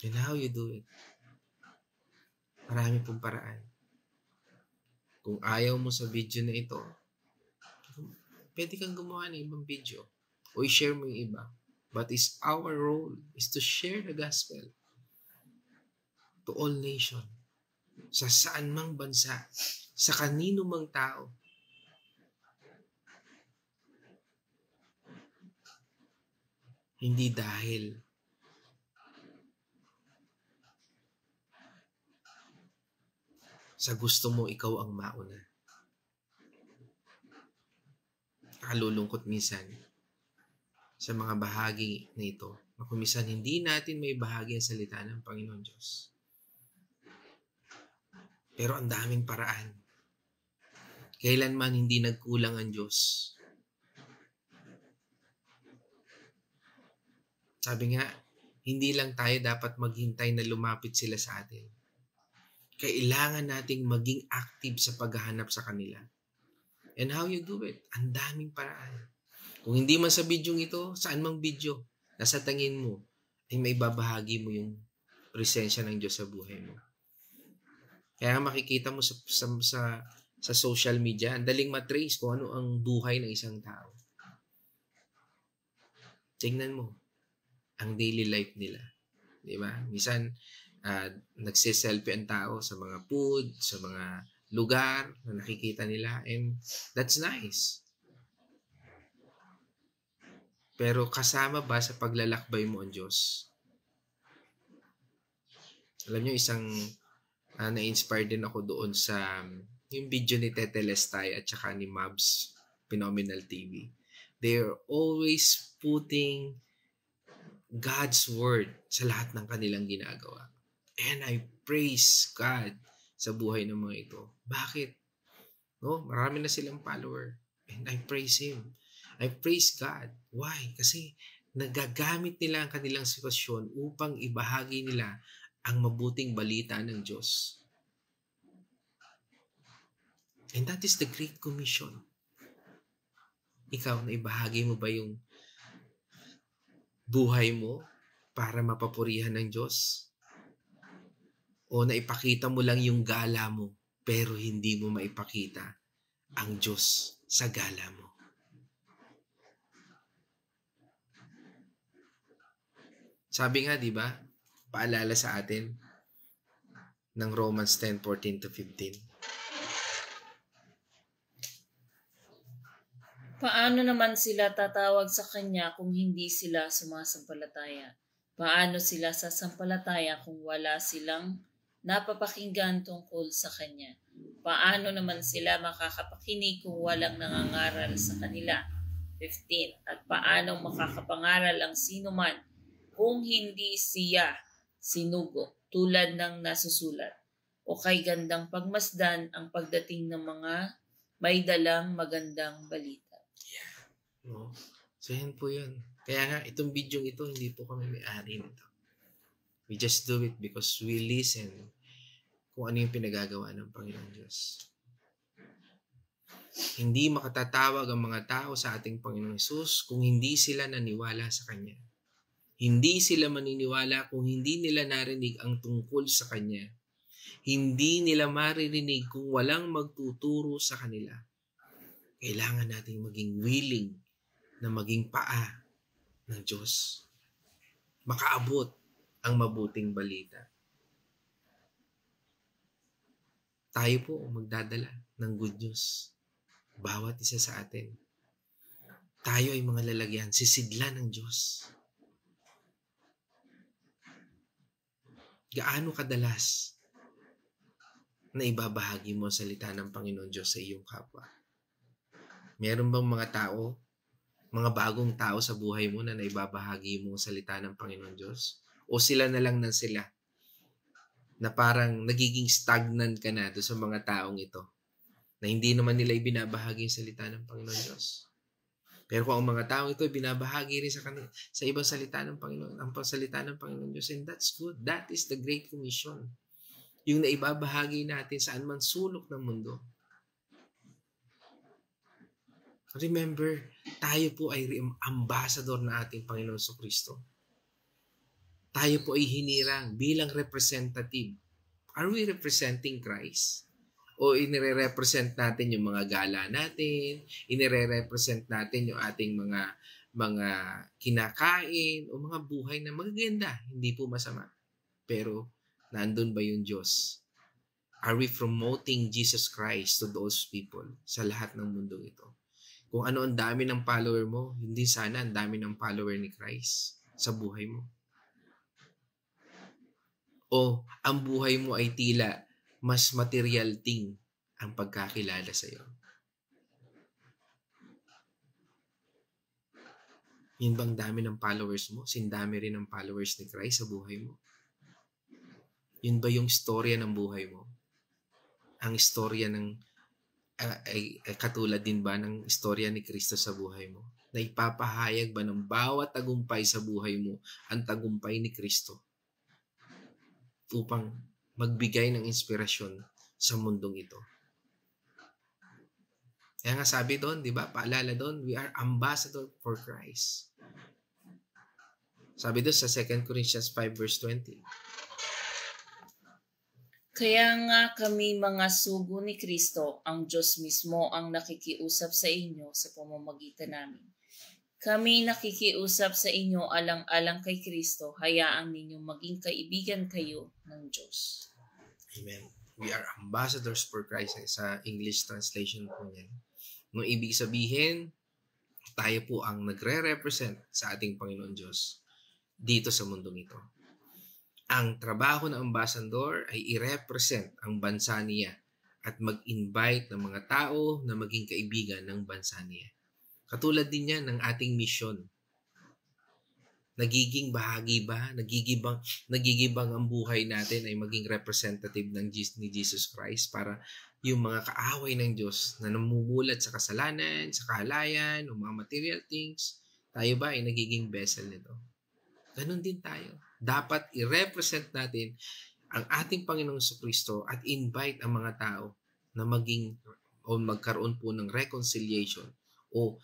And how you do it? Marami pong paraan. Kung ayaw mo sa video na ito, pwede kang gumawa ng ibang video. O i-share mo yung iba. But our role is to share the gospel to all nations. Sa saan mang bansa. Sa kanino mang tao. Hindi dahil sa gusto mo ikaw ang mauna. Nakalulungkot minsan sa mga bahagi na ito na kung minsan hindi natin may bahagi ang salita ng Panginoon Diyos. Pero ang daming paraan. Kailanman hindi nagkulang ang Diyos. Sabi nga, hindi lang tayo dapat maghintay na lumapit sila sa atin. Kailangan nating maging active sa paghahanap sa kanila. And how you do it? Ang daming paraan. Kung hindi man sa video ito, saan mang video, nasa tangin mo, ay may babahagi mo yung presensya ng Diyos sa buhay mo. Kaya makikita mo sa sa social media, ang daling matrace kung ano ang buhay ng isang tao. Tingnan mo ang daily life nila. Di ba? Minsan, nagsiselfie ang tao sa mga food, sa mga lugar na nakikita nila, and that's nice. Pero kasama ba sa paglalakbay mo ang Diyos? Alam nyo, isang na-inspire din ako doon sa yung video ni Tete Lestay at saka ni Mabs Phenomenal TV. They're always putting God's word sa lahat ng kanilang ginagawa. And I praise God sa buhay ng mga ito. Bakit? No, marami na silang follower. And I praise Him. I praise God. Why? Kasi nagagamit nila ang kanilang sitwasyon upang ibahagi nila ang mabuting balita ng Diyos. And that is the Great Commission. Ikaw, naibahagi mo ba yung buhay mo para mapapurihan ng Diyos? O naipakita mo lang yung gala mo pero hindi mo maipakita ang Diyos sa gala mo? Sabi nga, di ba? Paalala sa atin ng Romans 10:14-15. Paano naman sila tatawag sa Kanya kung hindi sila sumasampalataya? Paano sila sasampalataya kung wala silang napapakinggan tungkol sa Kanya? Paano naman sila makakapakinig kung walang nangangaral sa kanila? 15. At paano makakapangaral ang sino man kung hindi siya sinugo tulad ng nasusulat? O kay gandang pagmasdan ang pagdating ng mga may dalang magandang balita. No? So, yan po yun. Kaya nga, itong video ito, hindi po kami may-ari nito. We just do it because we listen kung ano yung pinagagawa ng Panginoon Diyos. Hindi makatatawag ang mga tao sa ating Panginoon Hesus kung hindi sila naniwala sa Kanya. Hindi sila maniniwala kung hindi nila narinig ang tungkol sa Kanya. Hindi nila maririnig kung walang magtuturo sa kanila. Kailangan nating maging willing na maging paa ng Diyos. Makaabot ang mabuting balita. Tayo po magdadala ng good news. Bawat isa sa atin. Tayo ay mga lalagyan, sisidlan ng Diyos. Gaano kadalas na ibabahagi mo ang salita ng Panginoon Diyos sa iyong kapwa? Meron bang mga tao, mga bagong tao sa buhay mo na naibabahagi mo ang salita ng Panginoon Diyos? O sila na lang sila na parang nagiging stagnant ka na doon sa mga taong ito na hindi naman nila ibinabahagi ang salita ng Panginoon Diyos? Pero kung ang mga taong ito binabahagi rin sa ibang salita ng Panginoon, ang pagsalita ng Panginoon Diyos, and that's good. That is the Great Commission. Yung naibabahagi natin saan man sulok ng mundo. Remember, tayo po ay ambassador na ating Panginoon Kristo. Tayo po ay hinirang bilang representative. Are we representing Christ? O inire-represent natin yung mga gala natin, inire-represent natin yung ating mga kinakain o mga buhay na magaganda, hindi po masama. Pero nandun ba yung Diyos? Are we promoting Jesus Christ to those people sa lahat ng mundo ito? Kung ano ang dami ng follower mo, hindi sana ang dami ng follower ni Christ sa buhay mo. O ang buhay mo ay tila mas material thing ang pagkakilala sa iyo. Yun bang dami ng followers mo? Sindami rin ng followers ni Christ sa buhay mo? Yun ba yung storya ng buhay mo? Ang storya ng ay katulad din ba ng istorya ni Kristo sa buhay mo? Na ipapahayag ba ng bawat tagumpay sa buhay mo ang tagumpay ni Kristo upang magbigay ng inspirasyon sa mundong ito? Kaya nga sabi doon, di ba? Paalala doon, we are ambassador for Christ. Sabi doon sa 2 Corinthians 5 verse 20. Kaya nga kami mga sugo ni Kristo, ang Diyos mismo ang nakikiusap sa inyo sa pamamagitan namin. Kami nakikiusap sa inyo alang-alang kay Kristo, hayaan ninyong maging kaibigan kayo ng Diyos. Amen. We are ambassadors for Christ sa English translation po niyan. No, ibig sabihin, tayo po ang nagre-represent sa ating Panginoon Diyos dito sa mundong ito. Ang trabaho ng ambassador ay i-represent ang bansa niya at mag-invite ng mga tao na maging kaibigan ng bansa niya. Katulad din yan ng ating mission. Nagiging bahagi ba? Nagigibang ang buhay natin ay maging representative ni Jesus Christ para yung mga kaaway ng Diyos na namumulat sa kasalanan, sa kahalayan, o mga material things, tayo ba ay nagiging vessel nito? Ganon din tayo. Dapat i-represent natin ang ating Panginoong Kristo at invite ang mga tao na magkaroon po ng reconciliation o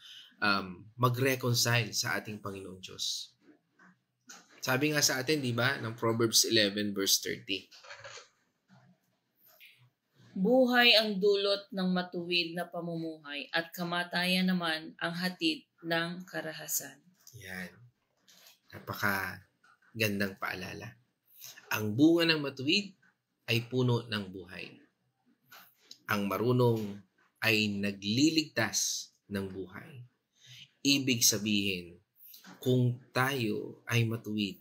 mag-reconcile sa ating Panginoong Diyos. Sabi nga sa atin, di ba, ng Proverbs 11 verse 30. Buhay ang dulot ng matuwid na pamumuhay at kamatayan naman ang hatid ng karahasan. Yan. Napaka-gandang paalala. Ang bunga ng matuwid ay puno ng buhay. Ang marunong ay nagliligtas ng buhay. Ibig sabihin, kung tayo ay matuwid,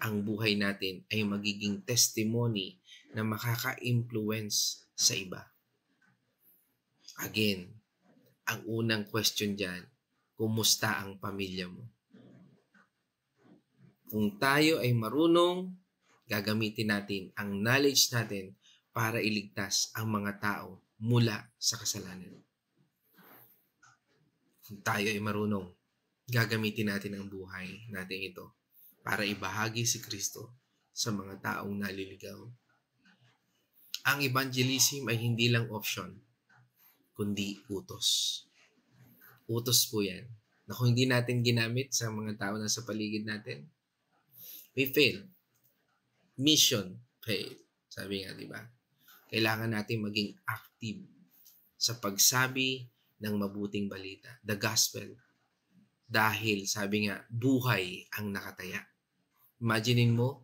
ang buhay natin ay magiging testimony na makaka-influence sa iba. Again, ang unang question dyan, kumusta ang pamilya mo? Kung tayo ay marunong, gagamitin natin ang knowledge natin para iligtas ang mga tao mula sa kasalanan. Kung tayo ay marunong, gagamitin natin ang buhay natin ito para ibahagi si Kristo sa mga taong naliligaw. Ang evangelism ay hindi lang option, kundi utos. Utos po yan. Na kung hindi natin ginamit sa mga tao na sa paligid natin, we fail. Mission fail. Sabi nga, di ba? Kailangan natin maging active sa pagsabi ng mabuting balita, the gospel. Dahil, sabi nga, buhay ang nakataya. Imaginein mo,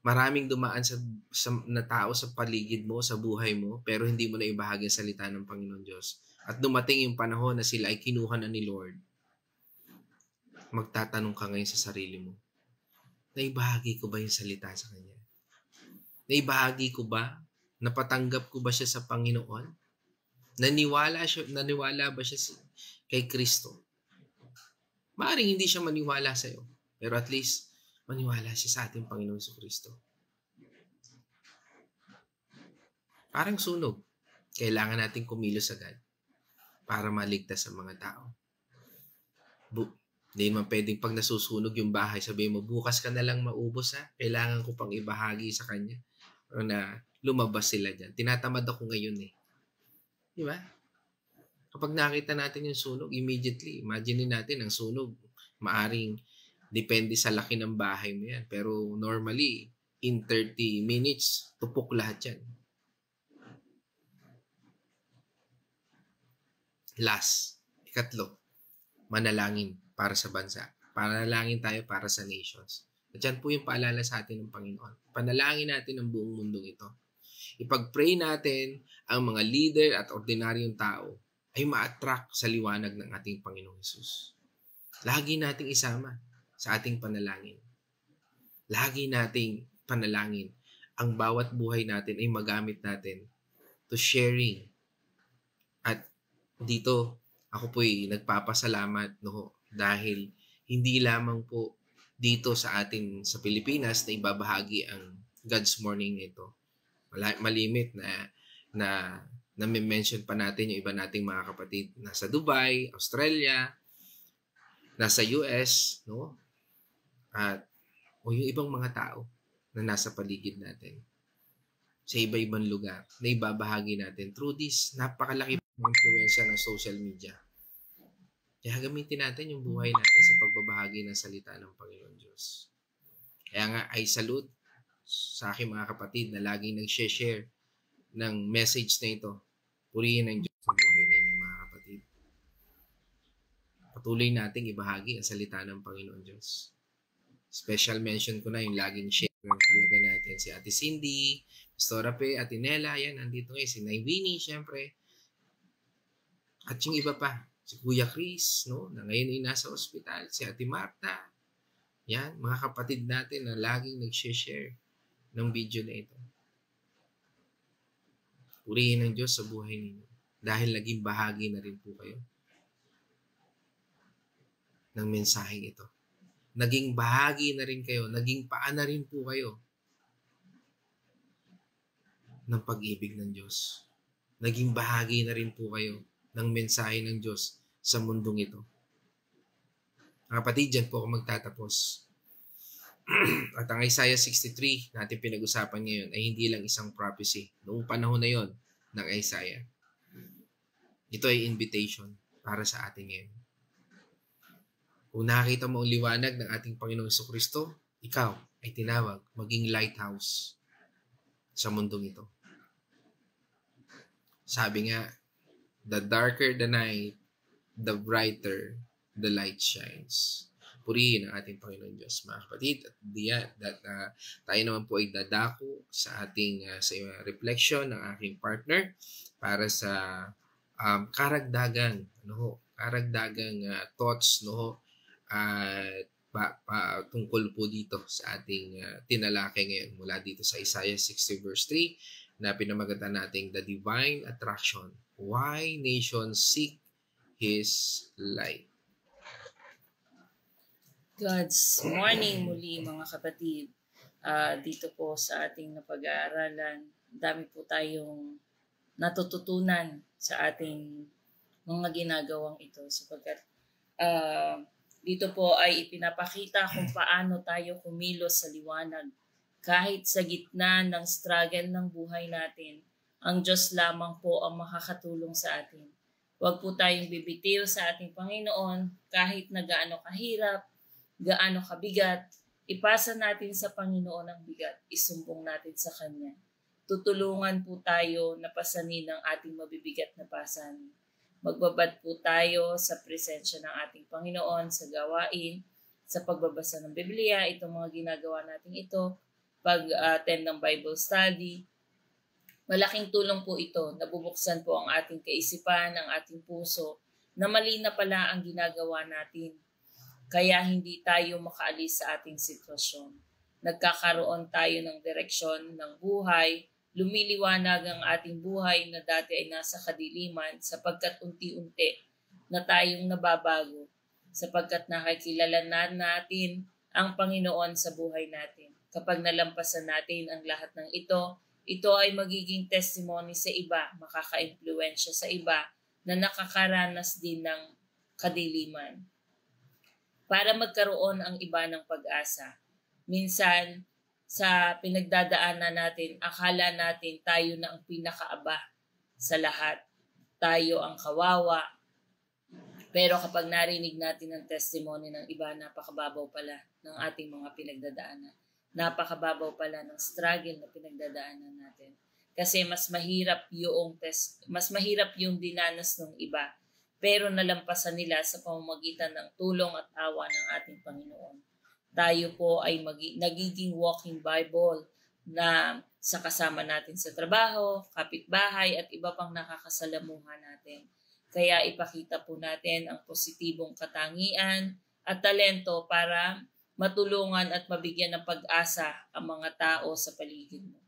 maraming dumaan na tao sa paligid mo, sa buhay mo, pero hindi mo na ibahagi ang salita ng Panginoon Diyos. At dumating yung panahon na sila ay kinuha na ni Lord. Magtatanong ka ngayon sa sarili mo, naibahagi ko ba yung salita sa Kanya? Naibahagi ko ba? Napatanggap ko ba siya sa Panginoon? Naniwala ba siya kay Kristo? Maaring hindi siya maniwala sa iyo, pero at least maniwala siya sa ating Panginoon sa Kristo. Parang sunog. Kailangan natin kumilos agad para maligtas sa mga tao. Hindi naman pwedeng pag nasusunog yung bahay, sabihin mo, bukas ka na lang maubos ha. Kailangan ko pang ibahagi sa kanya. O na lumabas sila dyan. Tinatamad ako ngayon eh. Di ba? Kapag nakita natin yung sunog, immediately, imagine natin ang sunog. Maaring depende sa laki ng bahay mo yan. Pero normally, in 30 minutes, tupok lahat yan. Last, ikatlo, manalangin para sa bansa. Panalangin tayo para sa nations. At yan po yung paalala sa atin ng Panginoon. Panalangin natin ang buong mundong ito. Ipag-pray natin ang mga leader at ordinaryong tao ay ma-attract sa liwanag ng ating Panginoong Hesus. Lagi nating isama sa ating panalangin. Lagi nating panalangin. Ang bawat buhay natin ay magamit natin to sharing. At dito, ako po'y nagpapasalamat dahil hindi lamang po dito sa atin sa Pilipinas na ibabahagi ang God's Morning nito. Malimit na mention pa natin yung iba nating mga kapatid nasa Dubai, Australia, nasa US, no? O yung ibang mga tao na nasa paligid natin sa iba-ibang lugar na ibabahagi natin through this napakalaki ng influensya ng social media. Kaya gamitin natin yung buhay natin sa pagbabahagi ng salita ng Panginoon Diyos. Kaya nga, I salute sa aking mga kapatid na laging nag-share ng message na ito. Purihin ang Diyos sa buhay ninyo, mga kapatid. Patuloy nating ibahagi ang salita ng Panginoon Diyos. Special mention ko na yung laging share talaga natin. Si Ate Cindy, Pastora Pe, Ate Nela, yan, nandito ngayon. Si Nay Winnie, syempre. At yung iba pa, si Kuya Chris, no, na ngayon ay nasa ospital. Si Ate Marta. Yan, mga kapatid natin na laging nag-share ng video na ito. Purihin ng Diyos sa buhay ninyo. Dahil naging bahagi na rin po kayo ng mensaheng ito. Naging bahagi na rin kayo, naging paa na rin po kayo ng pag-ibig ng Diyos. Naging bahagi na rin po kayo ng mensahe ng Diyos sa mundong ito. Mga kapatid, dyan po ako magtatapos. At ang Isaiah 63 natin pinag-usapan ngayon ay hindi lang isang prophecy. Noong panahon na yon ng Isaiah. Ito ay invitation para sa atin ngayon. Kung nakita mo ang liwanag ng ating Panginoong Jesucristo, ikaw ay tinawag maging lighthouse sa mundong ito. Sabi nga, the darker the night, the brighter the light shines. Purihin ang ating Panginoon Diyos, mga kapatid. At tayo naman po ay dadako sa ating sa reflection ng aking partner para sa karagdagang thoughts at tungkol po dito sa ating tinalakay ngayon mula dito sa Isaiah 60 verse 3 na pinamagatan nating The Divine Attraction. Why nations seek His light. God's morning muli mga kapatid. Dito po sa ating napag-aaralan, dami po tayong natututunan sa ating mga ginagawang ito sapagkat dito po ay ipinapakita kung paano tayo kumilos sa liwanag. Kahit sa gitna ng struggle ng buhay natin, ang Diyos lamang po ang makakatulong sa atin. Huwag po tayong bibitiw sa ating Panginoon kahit na gaano kahirap, gaano kabigat, ipasa natin sa Panginoon ang bigat, isumbong natin sa Kanya. Tutulungan po tayo na pasanin ang ating mabibigat na pasanin. Magbabad po tayo sa presensya ng ating Panginoon sa gawain, sa pagbabasa ng Biblia, itong mga ginagawa natin ito, pag-attend ng Bible study. Malaking tulong po ito, nabubuksan po ang ating kaisipan, ang ating puso, na mali na pala ang ginagawa natin. Kaya hindi tayo makaalis sa ating sitwasyon. Nagkakaroon tayo ng direksyon ng buhay, lumiliwanag ang ating buhay na dati ay nasa kadiliman sapagkat unti-unti na tayong nababago sapagkat nakikilala na natin ang Panginoon sa buhay natin. Kapag nalampasan natin ang lahat ng ito ay magiging testimony sa iba, makaka-impluwensya sa iba na nakakaranas din ng kadiliman. Para magkaroon ang iba ng pag-asa. Minsan, sa pinagdadaanan natin, akala natin tayo na ang pinakaaba sa lahat. Tayo ang kawawa. Pero kapag narinig natin ang testimony ng iba, napakababaw pala ng ating mga pinagdadaanan. Napakababaw pala ng struggle na pinagdadaanan natin. Kasi mas mahirap yung dinanas ng iba. Pero nalampasan nila sa pamamagitan ng tulong at awa ng ating Panginoon. Tayo po ay nagiging walking Bible na sa kasama natin sa trabaho, kapitbahay at iba pang nakakasalamuhan natin. Kaya ipakita po natin ang positibong katangian at talento para matulungan at mabigyan ng pag-asa ang mga tao sa paligid mo.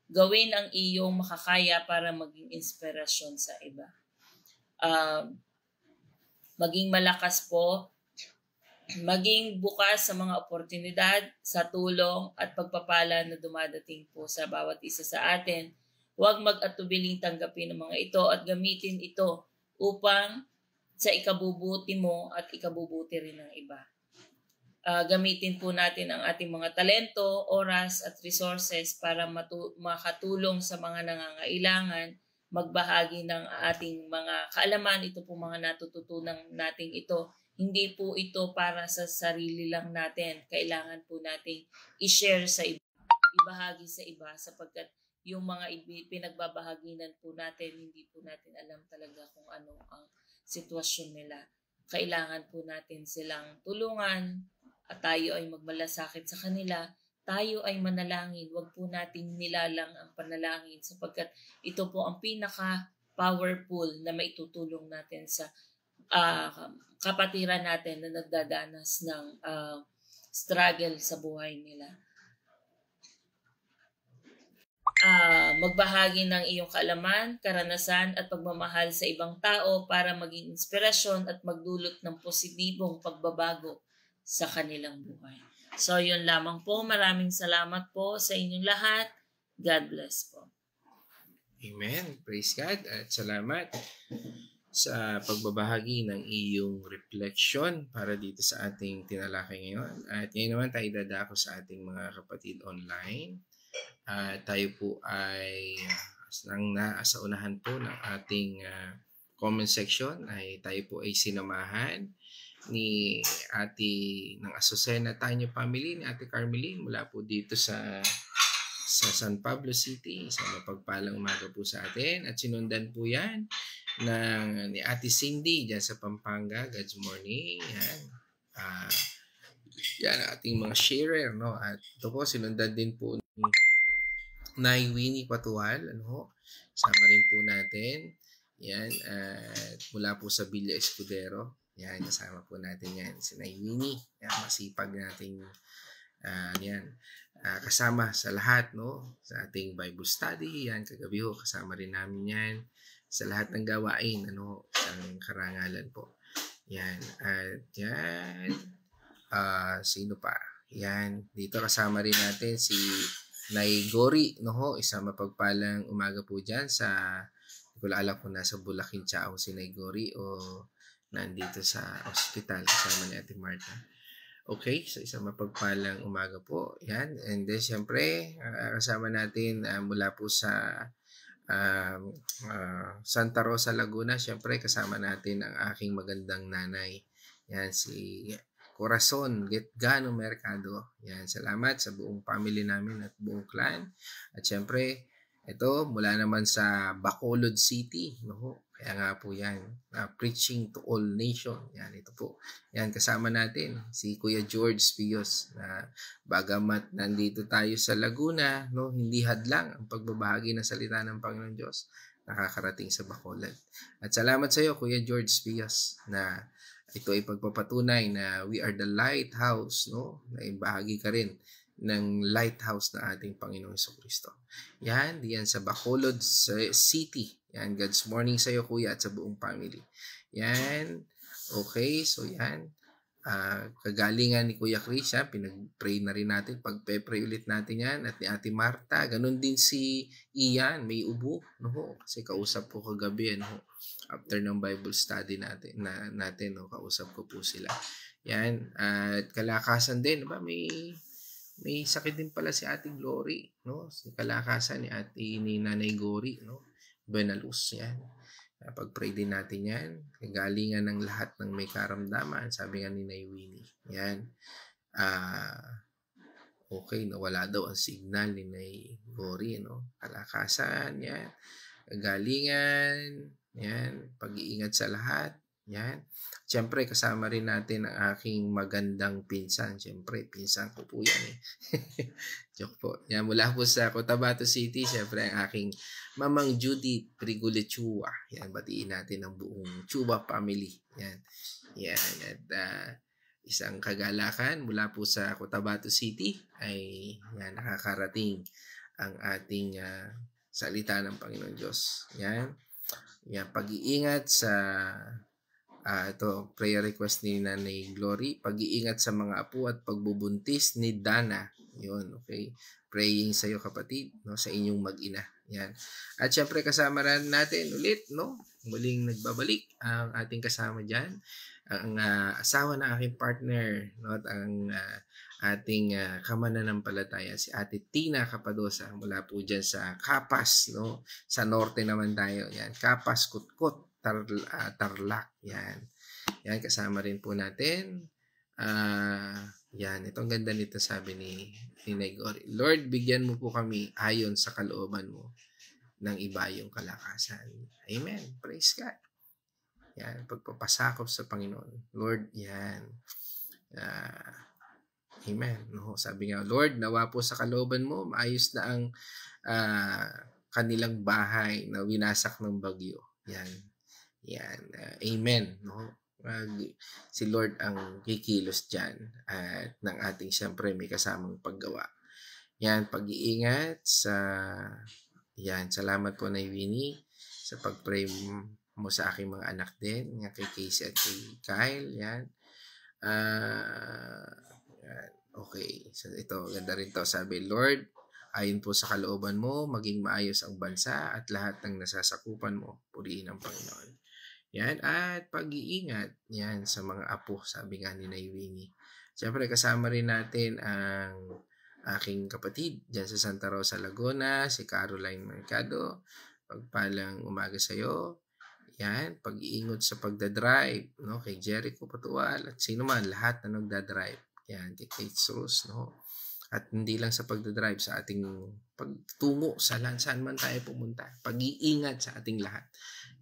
Gawin ang iyong makakaya para maging inspirasyon sa iba. Maging malakas po, maging bukas sa mga oportunidad, sa tulong at pagpapala na dumadating po sa bawat isa sa atin. Huwag mag-atubiling tanggapin ang mga ito at gamitin ito upang sa ikabubuti mo at ikabubuti rin ng iba. Gamitin po natin ang ating mga talento, oras at resources para makatulong sa mga nangangailangan, magbahagi ng ating mga kaalaman. Ito po mga natututunan nating ito. Hindi po ito para sa sarili lang natin. Kailangan po nating i-share sa iba, ibahagi sa iba sapagkat yung mga pinagbabahaginan po natin, hindi po natin alam talaga kung ano ang sitwasyon nila. Kailangan po natin silang tulungan at tayo ay magmalasakit sa kanila. Tayo ay manalangin. Huwag po nating nilalang ang panalangin sapagkat ito po ang pinaka-powerful na maitutulong natin sa kapatiran natin na nagdadanas ng struggle sa buhay nila. Magbahagi ng iyong kaalaman, karanasan at pagmamahal sa ibang tao para maging inspirasyon at magdulot ng positibong pagbabago sa kanilang buhay. So, yun lamang po. Maraming salamat po sa inyong lahat. God bless po. Amen. Praise God at salamat sa pagbabahagi ng iyong reflection para dito sa ating tinalakay ngayon. At ngayon naman tayo dadako sa ating mga kapatid online. Tayo po ay nasa unahan po ng ating comment section ay tayo po ay sinamahan ni Ate ng Azucena Tanyo Family, ni Ate Carmeline mula po dito sa San Pablo City. Sa mapagpalang umaga po sa atin at sinundan po yan ni Ate Cindy dyan sa Pampanga. God's morning. Yan. Yan ating mga sharer, no? At ito po sinundan din po ni Nay Winnie Patual, sama rin po natin. Yan, at mula po sa Villa Escudero. Yan, kasama po natin yan. Si Nay Winnie, yan, masipag natin yan. Kasama sa lahat, no? Sa ating Bible study, yan, kagabi ho, kasama rin namin yan. Sa lahat ng gawain, isang karangalan po. Yan, at yan, sino pa? Yan, dito kasama rin natin si Nay Gori, isang mapagpalang umaga po dyan sa, hindi ko alam kung nasa Bulacan Chao si Nay Gori o nandito sa ospital kasama ni Ate Martha. Okay, so isang mapagpalang umaga po. Yan, and then syempre, kasama natin mula po sa Santa Rosa, Laguna, syempre kasama natin ang aking magandang nanay. Yan, si Corazon Getgano Mercado. Yan, salamat sa buong family namin at buong clan. At syempre, ito mula naman sa Bacolod City, Kaya nga po yan, preaching to all nation. Yan, ito po. Yan, kasama natin si Kuya George Pios na bagamat nandito tayo sa Laguna, hindi hadlang ang pagbabahagi ng salita ng Panginoon Diyos, nakakarating sa Bacolod. At salamat sa iyo, Kuya George Pios, na ito ay pagpapatunay na we are the lighthouse, na bahagi ka rin ng lighthouse na ating Panginoong Jesucristo. Yan, diyan sa Bacolod City. Yan, God's morning sa iyo, Kuya, at sa buong family. Yan, okay, so yan. Kagalingan ni Kuya Chris, pinag-pray na rin natin, pag-pray ulit natin yan, at ni Ate Marta, ganun din si Ian, may ubo, kasi kausap ko kagabi, after ng Bible study natin, kausap ko po sila. Yan, at kalakasan din, may sakit din pala si Ate Glory, si kalakasan ni Nanay Gori, Benalus, yan. Pag-pray din natin yan. Kagalingan ng lahat ng may karamdaman. Sabi nga ni Nay Winnie. Yan. Okay, nawala daw ang signal ni Nay Gori, Kalakasan, yan. Kagalingan, yan. Pag-iingat sa lahat, yan. Siyempre, kasama rin natin ang aking magandang pinsan. Siyempre, pinsan ko po yan Joke po. Yan, mula po sa Cotabato City, siyempre ang aking Mamang Judy Prigulechua. Yan, batiin natin ang buong Chuba family. Yan. Yan. At isang kagalakan mula po sa Cotabato City ay yan, nakakarating ang ating salita ng Panginoon Diyos. Yan. Yan, pag-iingat sa ito, prayer request ni Nanay Glory. Pag-iingat sa mga apo at pagbubuntis ni Dana. Yun, okay. Praying sa iyo, kapatid, sa inyong mag-ina. Yan. At syempre kasama rin natin ulit, muling nagbabalik ang ating kasama dyan. Ang asawa ng aking partner, at ang ating kamananampalataya, si Ate Tina Capadosa, mula po dyan sa Capas, sa norte naman tayo. Yan, Capas, Kutkot, Tarlac. Yan. Yan, kasama rin po natin. Yan, ito ang ganda nito, sabi ni Negori. Lord, bigyan mo po kami ayon sa kalooban mo ng ibayong kalakasan. Amen. Praise God. Yan, pagpapasakop sa Panginoon. Lord, yan. Amen. No, sabi nga, Lord, nawa po sa kalooban mo, maayos na ang kanilang bahay na winasak ng bagyo. Yan. Yan. Amen. No? Si Lord ang kikilos dyan at ng ating siyempre may kasamang paggawa. Yan, pag-iingat sa yan, salamat po na Winnie sa pag-pray mo sa aking mga anak din, nga kay Casey at kay Kyle. Yan. Yan. Okay. So ito, ganda rin to. Sabi, Lord, ayon po sa kalooban mo, maging maayos ang bansa at lahat ng nasasakupan mo. Purihin ang Panginoon. Yan. At pag-iingat yan sa mga apo, sabi nga ni Winnie. Siyempre, kasama rin natin ang aking kapatid dyan sa Santa Rosa, Laguna, si Caroline Mercado. Pagpalang umaga sa iyo. Yan, pag-iingot sa pagdadrive, no, kay Jericho Patual at sino man, lahat na nagdadrive. Yan, kay Kate Sos, no. At hindi lang sa pagdadrive, sa ating pagtungo sa saan man tayo pumunta. Pag-iingat sa ating lahat.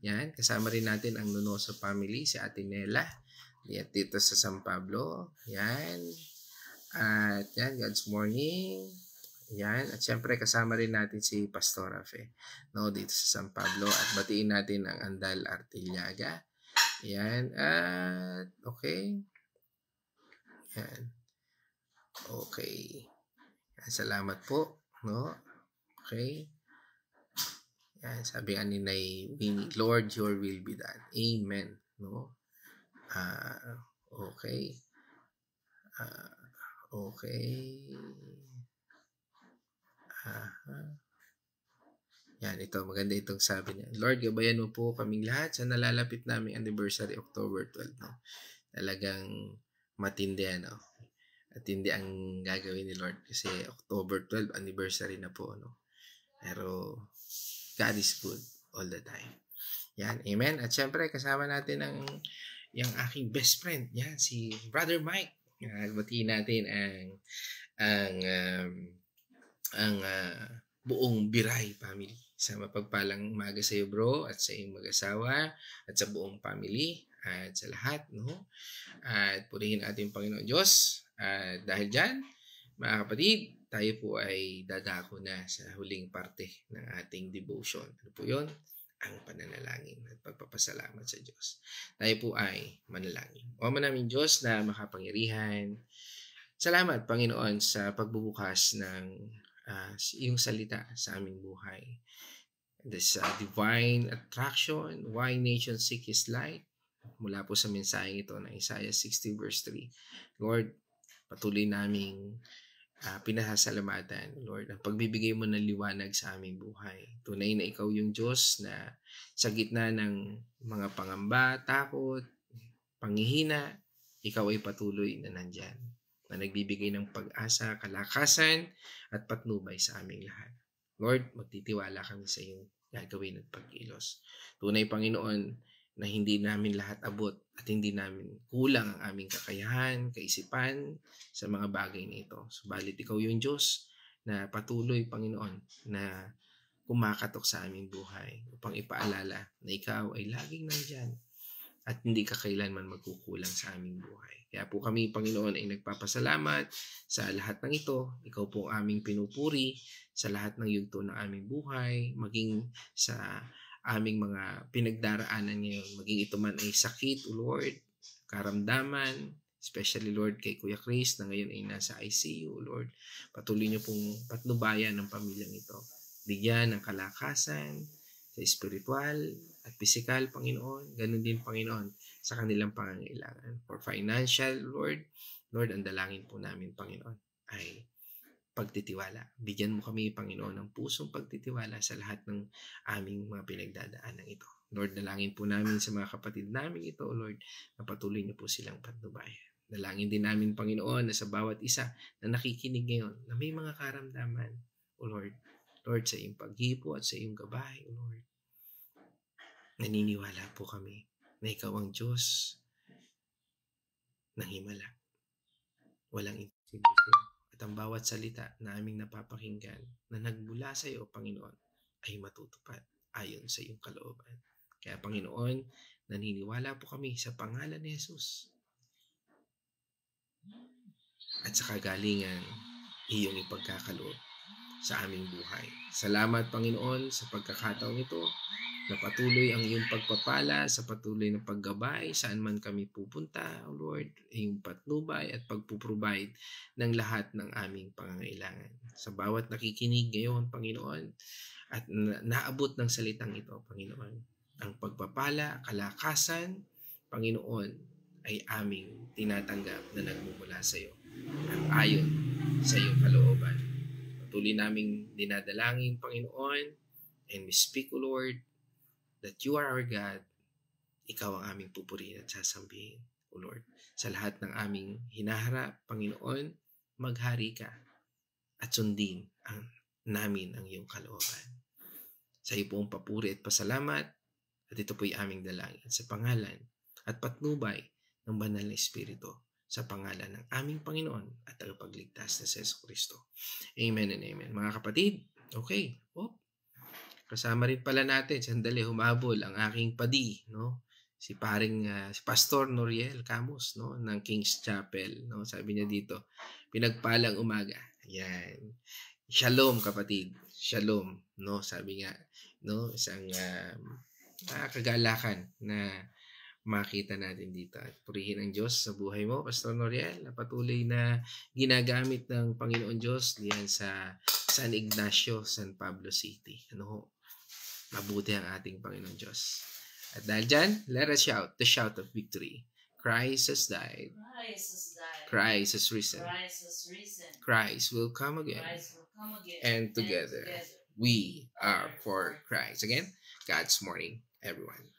Yan, kasama rin natin ang Nunoso family, si Ate Nela, dito sa San Pablo. Yan. At yan, God's morning. Yan. At syempre kasama rin natin si Pastora Fe, no, dito sa San Pablo. At batiin natin ang Andal Artillaga. Yan. At okay. Yan. Okay. Yan, salamat po. No? Okay. Yan. Sabi nga ni Winnie, Lord, your will be done. Amen. No? Okay. Okay. Yan, ito. Maganda itong sabi niya. Lord, gabayan mo po kaming lahat sa nalalapit naming anniversary, October 12. No? Talagang matindi, no? At hindi ang gagawin ni Lord kasi October 12, anniversary na po. No? Pero God is good all the time. Yan, amen. At syempre, kasama natin yung aking best friend. Yan, si Brother Mike. Batiin natin ang buong Biray family. Sa mapagpalang umaga sa iyo, bro, at sa iyong mag-asawa, at sa buong family, at sa lahat, no? At purihin ating Panginoon Diyos. At dahil dyan, mga kapatid, tayo po ay dadako na sa huling parte ng ating devotion. Ano po yun? Ang pananalangin at pagpapasalamat sa Diyos. Tayo po ay manalangin. O Ama namin Diyos na makapangyarihan, salamat Panginoon sa pagbubukas ng iyong salita sa aming buhay. This divine attraction, why nations seek His light, mula po sa mensaheng ito ng Isaiah 60 verse 3. Lord, patuloy naming pinasasalamatan, Lord, ang pagbibigay mo ng liwanag sa aming buhay. Tunay na ikaw yung Diyos na sa gitna ng mga pangamba, takot, panghihina, ikaw ay patuloy na nandyan, na nagbibigay ng pag-asa, kalakasan, at patnubay sa aming lahat. Lord, magtitiwala kami sa iyong gagawin at pagkilos. Tunay, Panginoon, na hindi namin lahat abot at hindi namin kulang ang aming kakayahan, kaisipan sa mga bagay na ito. Subalit ikaw yung Diyos na patuloy, Panginoon, na kumakatok sa aming buhay upang ipaalala na ikaw ay laging nandyan at hindi ka kailanman magkukulang sa aming buhay. Kaya po kami, Panginoon, ay nagpapasalamat sa lahat ng ito. Ikaw po ang aming pinupuri sa lahat ng yugto ng aming buhay, maging sa aming mga pinagdaraanan ngayon, maging ito man ay sakit, O Lord, karamdaman, especially Lord kay Kuya Chris na ngayon ay nasa ICU, O Lord. Patuloy niyo pong patnubayan ng pamilyang ito. Bigyan ng kalakasan sa spiritual at physical, Panginoon. Ganun din, Panginoon, sa kanilang pangangailangan. For financial, Lord, ang dalangin po namin, Panginoon, ay pagtitiwala. Bigyan mo kami, Panginoon, ng pusong pagtitiwala sa lahat ng aming mga pinagdadaanan ito. Lord, dalangin po namin sa mga kapatid namin ito, Lord, na patuloy niyo po silang patnubayan. Dalangin din namin, Panginoon, na sa bawat isa na nakikinig ngayon, na may mga karamdaman, O Lord, sa iyong paghipo at sa iyong gabay, O Lord. Naniniwala po kami na ikaw ang Diyos ng himala. walang imposible sa'yo. At ang bawat salita na aming napapakinggan na nagmula sa iyo, Panginoon, ay matutupad ayon sa iyong kalooban. Kaya, Panginoon, naniniwala po kami sa pangalan ni Jesus at sa kagalingan iyong ipagkakaloob sa aming buhay. Salamat, Panginoon, sa pagkakataong ito na patuloy ang iyong pagpapala sa patuloy na paggabay saan man kami pupunta, O Lord, iyong patnubay at pagpuprovide ng lahat ng aming pangangailangan. Sa bawat nakikinig ngayon, Panginoon, at naabot ng salitang ito, Panginoon, ang pagpapala, kalakasan, Panginoon, ay aming tinatanggap na nagmumula sa iyo at ayon sa iyong kalooban. Patuloy naming dinadalangin, Panginoon, and we speak, O Lord, that you are our God. Ikaw ang aming pupurihin at sasambihin, O Lord. Sa lahat ng aming hinaharap, Panginoon, maghari ka at sundin namin ang iyong kalooban. Sa iyo pong papuri at pasalamat, at ito po'y aming dalangin sa pangalan at patnubay ng banal na Espiritu, sa pangalan ng aming Panginoon at tagapagligtas na si Jesu Kristo. Amen and amen. Mga kapatid, okay. Kasama rin pala natin, sandali humabol ang aking padi, no? Si Pastor Noriel Camus, no, ng King's Chapel, no? Sabi niya dito, pinagpalang umaga. Yan. Shalom, kapatid. Shalom, no? Sabi nga, no, isang kagalakan na makita natin dito. At purihin ang Diyos sa buhay mo, Pastor Noriel, na patuloy na ginagamit ng Panginoon Diyos diyan sa San Ignacio, San Pablo City. Mabuti ang ating Panginoon Diyos. At dahil dyan, let us shout the shout of victory. Christ has died. Christ has died. Christ has risen. Christ has risen. Christ will come again. Christ will come again. And together, we are for Christ. Again, God's morning, everyone.